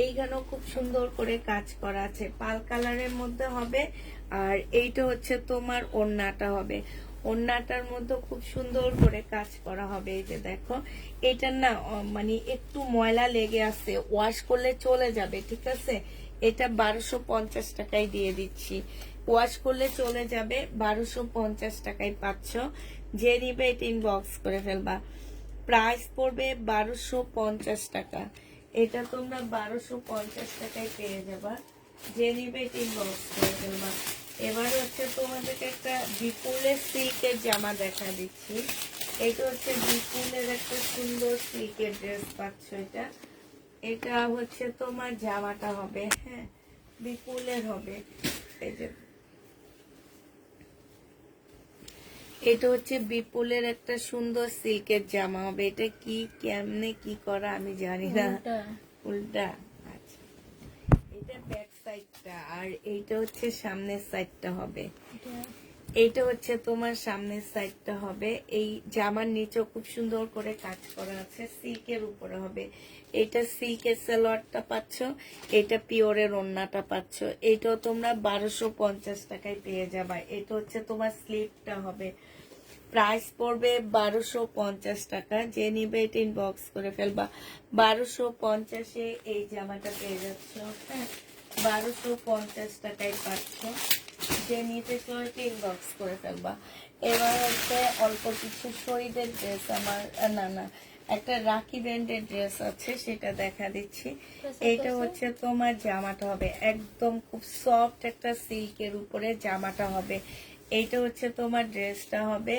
এইখানেও খুব সুন্দর করে কাজ করা আছে, পাল কালারের মধ্যে হবে। আর এইটা হচ্ছে তোমার ওড়নাটা হবে, ওড়নাটার মধ্যে খুব সুন্দর করে কাজ করা হবে। এই যে দেখো, এটা না মানে একটু ময়লা লেগে আছে, ওয়াশ করলে চলে যাবে, ঠিক আছে। এটা 1250 টাকায় দিয়ে দিচ্ছি, ওয়াশ করলে চলে যাবে। 1250 টাকায় পাচ্ছ। যে নিবে এটা ইনবক্স করে ফেলবা। প্রাইস পড়বে 1250 টাকা। এটা তোমরা 1250 টাকায় পেয়ে যাবা। যে নিবে এটা ইনবক্স করে ফেলবা। এবার হচ্ছে তোমাদেরকে একটা বিপুলের সিল্কের জামা দেখা দিচ্ছি। এটা হচ্ছে বিপুলের একটা সুন্দর সিল্কের ড্রেস পাচ্ছ। এটা এটা হচ্ছে তোমার জামাটা হবে, হ্যাঁ, বিপুলের হবে। এই যে এটা হচ্ছে বিপুলের একটা সুন্দর সিল্কের জামা হবে। এটা কি কেমনে কি করা আমি জানি না। উল্টা। উল্টা, আচ্ছা। এটা ব্যাক সাইডটা, আর এইটা হচ্ছে সামনের সাইডটা হবে। এটা এইটা হচ্ছে তোমার সামনের সাইডটা হবে। এই জামার নিচেও খুব সুন্দর করে কাজ করা আছে, সিল্কের উপরে হবে। এটা সিল্কের সালোয়ারটা পাচ্ছ, এটা পিওরের ওড়নাটা পাচ্ছ। এইটাও তোমরা 1250 টাকায় পেয়ে যাবা। এটা হচ্ছে তোমার স্লিপটা হবে, প্রাইস পড়বে 1250 টাকা। যে নিবে এটা ইনবক্স করে ফেলবা। 1250-এ এই জামাটা পেয়ে যাচ্ছ, হ্যাঁ, 1250 টাকায় পাচ্ছ। যে নিতে চাও এটা ইনবক্স করে ফেলবা। এবার হচ্ছে অল্প কিছু শহীদের ড্রেস আমার, না না, একটা রাখি ব্র্যান্ডের ড্রেস আছে, সেটা দেখা দিচ্ছি। এইটা হচ্ছে তোমার জামাটা হবে, একদম খুব সফট একটা সিল্কের উপরে জামাটা হবে। এইটা হচ্ছে তোমার ড্রেসটা হবে,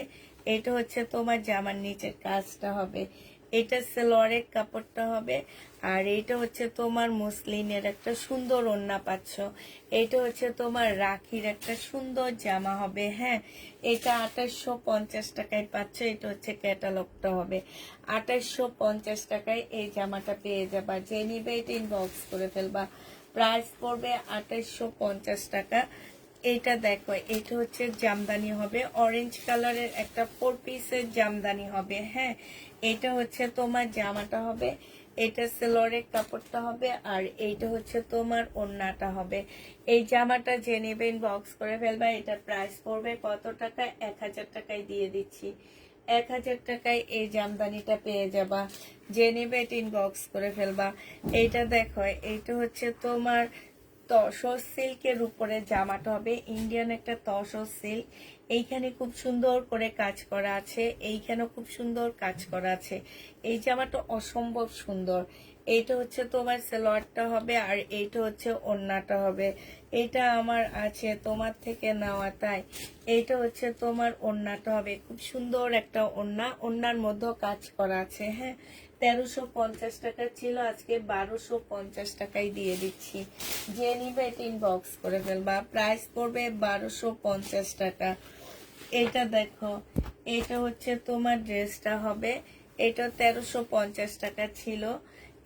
এটা হচ্ছে তোমার জামার নিচের কাজটা হবে, এটা সেলোয়ারের কাপড়টা হবে। আর এইটা হচ্ছে তোমার মুসলিনের একটা সুন্দর ওড়না পাচ্ছ। এটা হচ্ছে তোমার রাখির একটা সুন্দর জামা হবে, হ্যাঁ। এটা 2850 টাকায় পাচ্ছ। এটা হচ্ছে ক্যাটালগটা হবে, 2850 টাকায় এই জামাটা পেয়ে যাবা। যে নিবে এটা ইনবক্স করে ফেলবা। প্রাইস পড়বে 2850 টাকা। এইটা দেখো, এটা হচ্ছে জামদানি হবে, অরেঞ্জ কালারের একটা 4 পিসের জামদানি হবে, হ্যাঁ। এটা হচ্ছে তোমার জামাটা হবে, এটা সেলোয়ারের কাপড়টা হবে, আর এইটা হচ্ছে তোমার ওড়নাটা হবে। এই জামাটা যে নেবেন বক্স করে ফেলবা। এটা প্রাইস পড়বে কত টাকা? 1000 টাকায় দিয়ে দিচ্ছি। 1000 টাকায় এই জামদানিটা পেয়ে যাবা। যে নেবে এটা ইনবক্স করে ফেলবা। এইটা দেখো, এইটা হচ্ছে তোমার তসর সিল্কের উপরে জামাটা হবে, ইন্ডিয়ান একটা তসর সিল্ক। এইখানে খুব সুন্দর করে কাজ করা আছে, এইখানেও খুব সুন্দর কাজ করা আছে। এই জামাটা অসম্ভব সুন্দর। এইটা হচ্ছে তোমার সালোয়ারটা হবে, আর এইটা হচ্ছে ওড়নাটা হবে। এটা আমার আছে তোমার থেকে নেওয়া, তাই এইটা হচ্ছে তোমার ওড়নাটা হবে। খুব সুন্দর একটা ওড়না, ওড়নার মধ্যেও কাজ করা আছে, হ্যাঁ। 1350 টাকা ছিল, আজকে 1250 টাকায় দিয়ে দিচ্ছি। যে নিবে এটা ইনবক্স করে ফেলবা। প্রাইস পড়বে 1250 টাকা। এটা দেখো, এটা হচ্ছে তোমার ড্রেসটা হবে, এটা 1350 টাকা ছিল।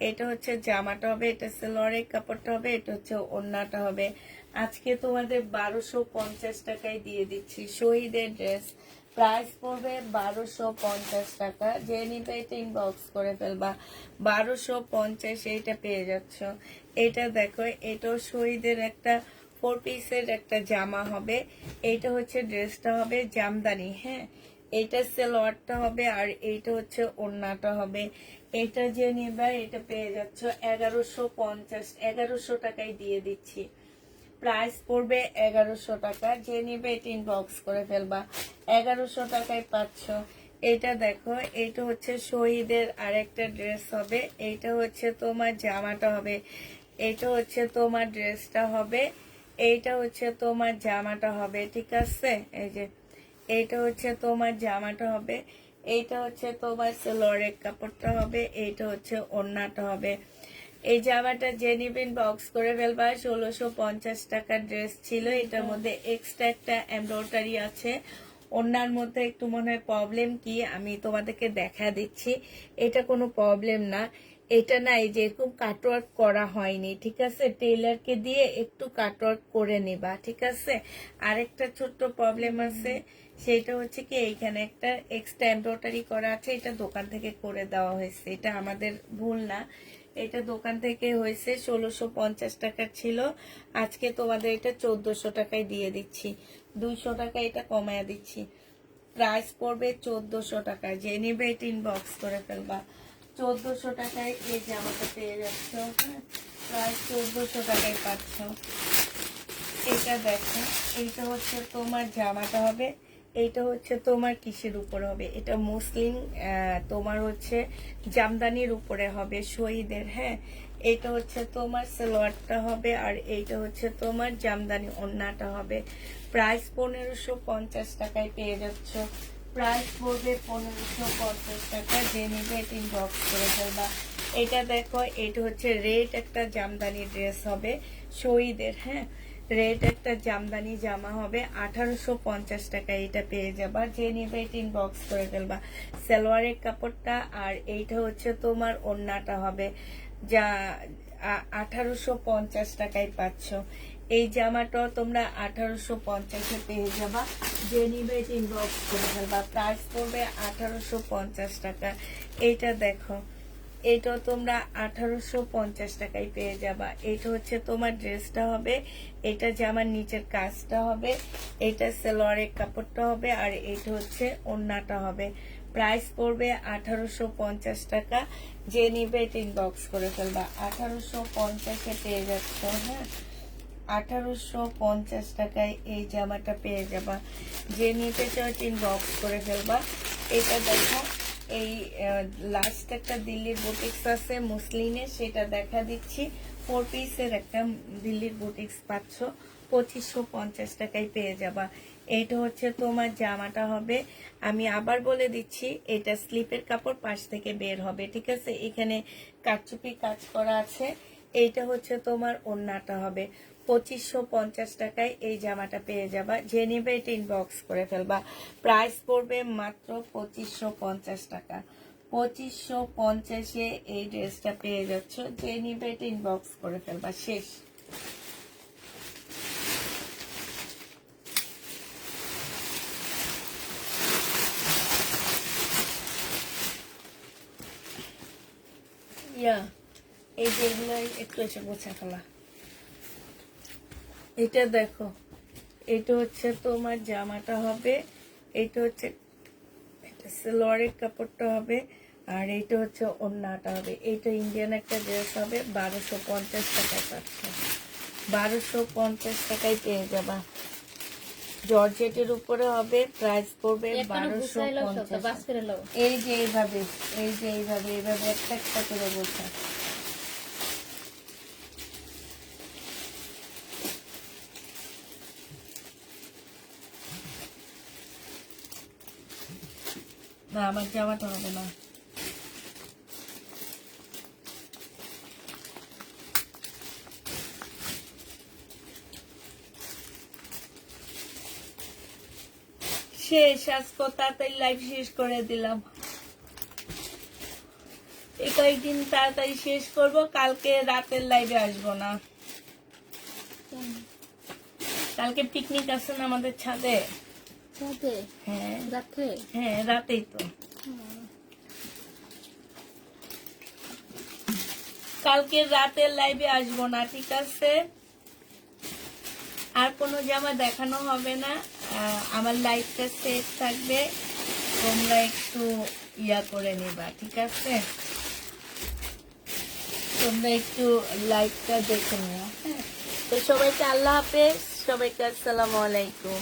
এটা হচ্ছে জামাটা হবে, এটা সালোয়ারের কাপড়টা হবে, এটা হচ্ছে ওড়নাটা হবে। আজকে তোমাদের 1250 টাকায় দিয়ে দিচ্ছি। শহীদের ড্রেস, প্রাইস পড়বে 1250 টাকা। যে নিবে এটা ইনবক্স করে ফেলবা। 1250 এইটা পেয়ে যাচ্ছ। এটা দেখো, এটাও শহীদের একটা 4 পিসের একটা জামা হবে। এইটা হচ্ছে ড্রেসটা হবে জামদানি, হ্যাঁ। এটা সালোয়ারটা হবে আর এইটা হচ্ছে ওড়নাটা হবে। এটা যে নিবা এটা পেয়ে যাচ্ছ 1150, 1100 টাকায় দিয়ে দিচ্ছি। প্রাইস পড়বে 1100 টাকা। যে নিবে এটা ইনবক্স করে ফেলবা। 1100 টাকায় পাচ্ছ। এটা দেখো, এটা হচ্ছে শহীদের আরেকটা ড্রেস হবে। এইটা হচ্ছে তোমার জামাটা হবে, এটা হচ্ছে তোমার ড্রেসটা হবে, এইটা হচ্ছে তোমার জামাটা হবে, ঠিক আছে। এই যে এইটা হচ্ছে তোমার জামাটা হবে, এইটা হচ্ছে তোমার সালোয়ারের কাপড়টা হবে, এইটা হচ্ছে ওড়নাটা হবে। এই জামাটা যে নিবেন বক্স করে ফেলবা। 1650 টাকার ড্রেস ছিল, এটার মধ্যে এক্সট্রা একটা এমব্রয়ডারি আছে। ওড়নার মধ্যে একটু মনে হয় প্রবলেম কি, আমি তোমাদেরকে দেখা দিচ্ছি। এটা কোনো প্রবলেম না, এটা না এই যে এরকম কাটওয়ার্ক করা হয়নি, ঠিক আছে। টেইলারকে দিয়ে একটু কাটওয়ার্ক করে নিবা, ঠিক আছে। আরেকটা ছোট্ট প্রবলেম আছে, সেটা হচ্ছে কি এইখানে একটা এক্সট্রা এমব্রয়ডারি করা আছে, এটা দোকান থেকে করে দেওয়া হয়েছে, এটা আমাদের ভুল না। এটা দোকান থেকে হয়েছে। 1650 টাকা ছিল, আজকে তোমাদের এটা 1400 টাকায় দিয়ে দিচ্ছি। 200 টাকা এটা কমায়া দিচ্ছি। প্রাইস পড়বে 1400 টাকা। যে নিবে এটা ইনবক্স করে ফেলবা। 1400 টাকায় এই জামাটা পেয়ে যাচ্ছ, হ্যাঁ। প্রাইস 1400 টাকায় পাচ্ছ। এটা দেখো, এইটা হচ্ছে তোমার জামাটা হবে, এইটা হচ্ছে তোমার কিসের উপরে হবে, এটা মুসলিম তোমার হচ্ছে জামদানির উপরে হবে শহীদের, হ্যাঁ। এটা হচ্ছে তোমার সালোয়ারটা হবে আর এইটা হচ্ছে তোমার জামদানি ওড়নাটা হবে। প্রাইস 1550 টাকায় পেয়ে যাচ্ছ। প্রাইস পড়বে 1550 টাকা। যে নিবে এটা ইনবক্স করে ফেলবা। এটা দেখো, এটা হচ্ছে রেড একটা জামদানি ড্রেস হবে শহীদের, হ্যাঁ। রেড একটা জামদানি জামা হবে, 1850 টাকায় এটা পেয়ে যাবা। যে নিবে এটা ইনবক্স করে ফেলবা। সালোয়ারের কাপড়টা আর এইটা হচ্ছে তোমার ওড়নাটা হবে, যা 1850 টাকায় পাচ্ছ। এই জামাটাও তোমরা 1850-এ পেয়ে যাবা। যে নিবে এটা ইনবক্স করে ফেলবা। প্রাইস পড়বে 1850 টাকা। এইটা দেখো, এটা তোমরা 1850 টাকায় পেয়ে যাবা। এটা হচ্ছে তোমার ড্রেসটা হবে, এটা জামার নিচের কাজটা হবে, এটা সালোয়ারের কাপড়টা হবে আর এটা হচ্ছে ওড়নাটা হবে। প্রাইস পড়বে 1850 টাকা। যে নিবে এটা ইনবক্স করে ফেলবা। 1850-এ পেয়ে যাচ্ছ, হ্যাঁ। 1850 টাকায় এই জামাটা পেয়ে যাবা। যে নিতে চাও ইনবক্স করে ফেলবা। এটা দেখো, এই লাস্ট একটা দিল্লির বুটিক্স আছে মুসলিনের, সেটা দেখা দিচ্ছি। 4 পিসের একটা দিল্লির বুটিক্স পাচ্ছ, 2550 টাকায় পেয়ে যাবা। এইটা হচ্ছে তোমার জামাটা হবে। আমি আবার বলে দিচ্ছি, এটা স্লিপের কাপড় পাশ থেকে বের হবে, ঠিক আছে। এখানে কারচুপি কাজ করা আছে। এইটা হচ্ছে তোমার ওড়নাটা হবে। 2550 টাকায় এই জামাটা পেয়ে যাবা। যে নিবে এটা ইনবক্স করে ফেলবা। প্রাইস পড়বে মাত্র 2550 টাকা। 2550-এ এই ড্রেসটা পেয়ে যাচ্ছ। যে নিবে এটা ইনবক্স করে ফেলবা। শেষ। ইয়া, এই যেগুলো একটু এসে গোছা ফেলা। এটা দেখো, এটা হচ্ছে তোমার জামাটা হবে, এটা হচ্ছে সালোয়ারের কাপড়টা হবে আর এইটা হচ্ছে ওড়নাটা হবে। এইটা ইন্ডিয়ান একটা ড্রেস হবে, 1250 টাকায় পাচ্ছ। 1250 টাকায় পেয়ে যাবা। জর্জেটের উপরে হবে, প্রাইস পড়বে 1250। এই যে এইভাবে, এই যে এইভাবে এইভাবে একটা একটা করে বসা। না, আমার জামাটা হবে না। শেষ, আজকে তাড়াতাড়ি লাইভ শেষ করে দিলাম। এই কয়েকদিন তাড়াতাড়ি শেষ করব, কালকে রাতের লাইভে আসবো না। কালকে পিকনিক আছে না আমাদের ছাদে। ছাদে? হ্যাঁ রাতে? হ্যাঁ রাতেই তো। কালকে রাতের লাইভে আসবো না, ঠিক আছে? আর কোনো জামা দেখানো হবে না, আমার লাইভটা সেফ থাকবে, তোমরা একটু ইয়া করে নিবা, ঠিক আছে? তোমরা একটু লাইভটা দেখে নিও। হ্যাঁ, তো সবাইকে আল্লাহ হাফেজ, সবাইকে আসসালামু আলাইকুম।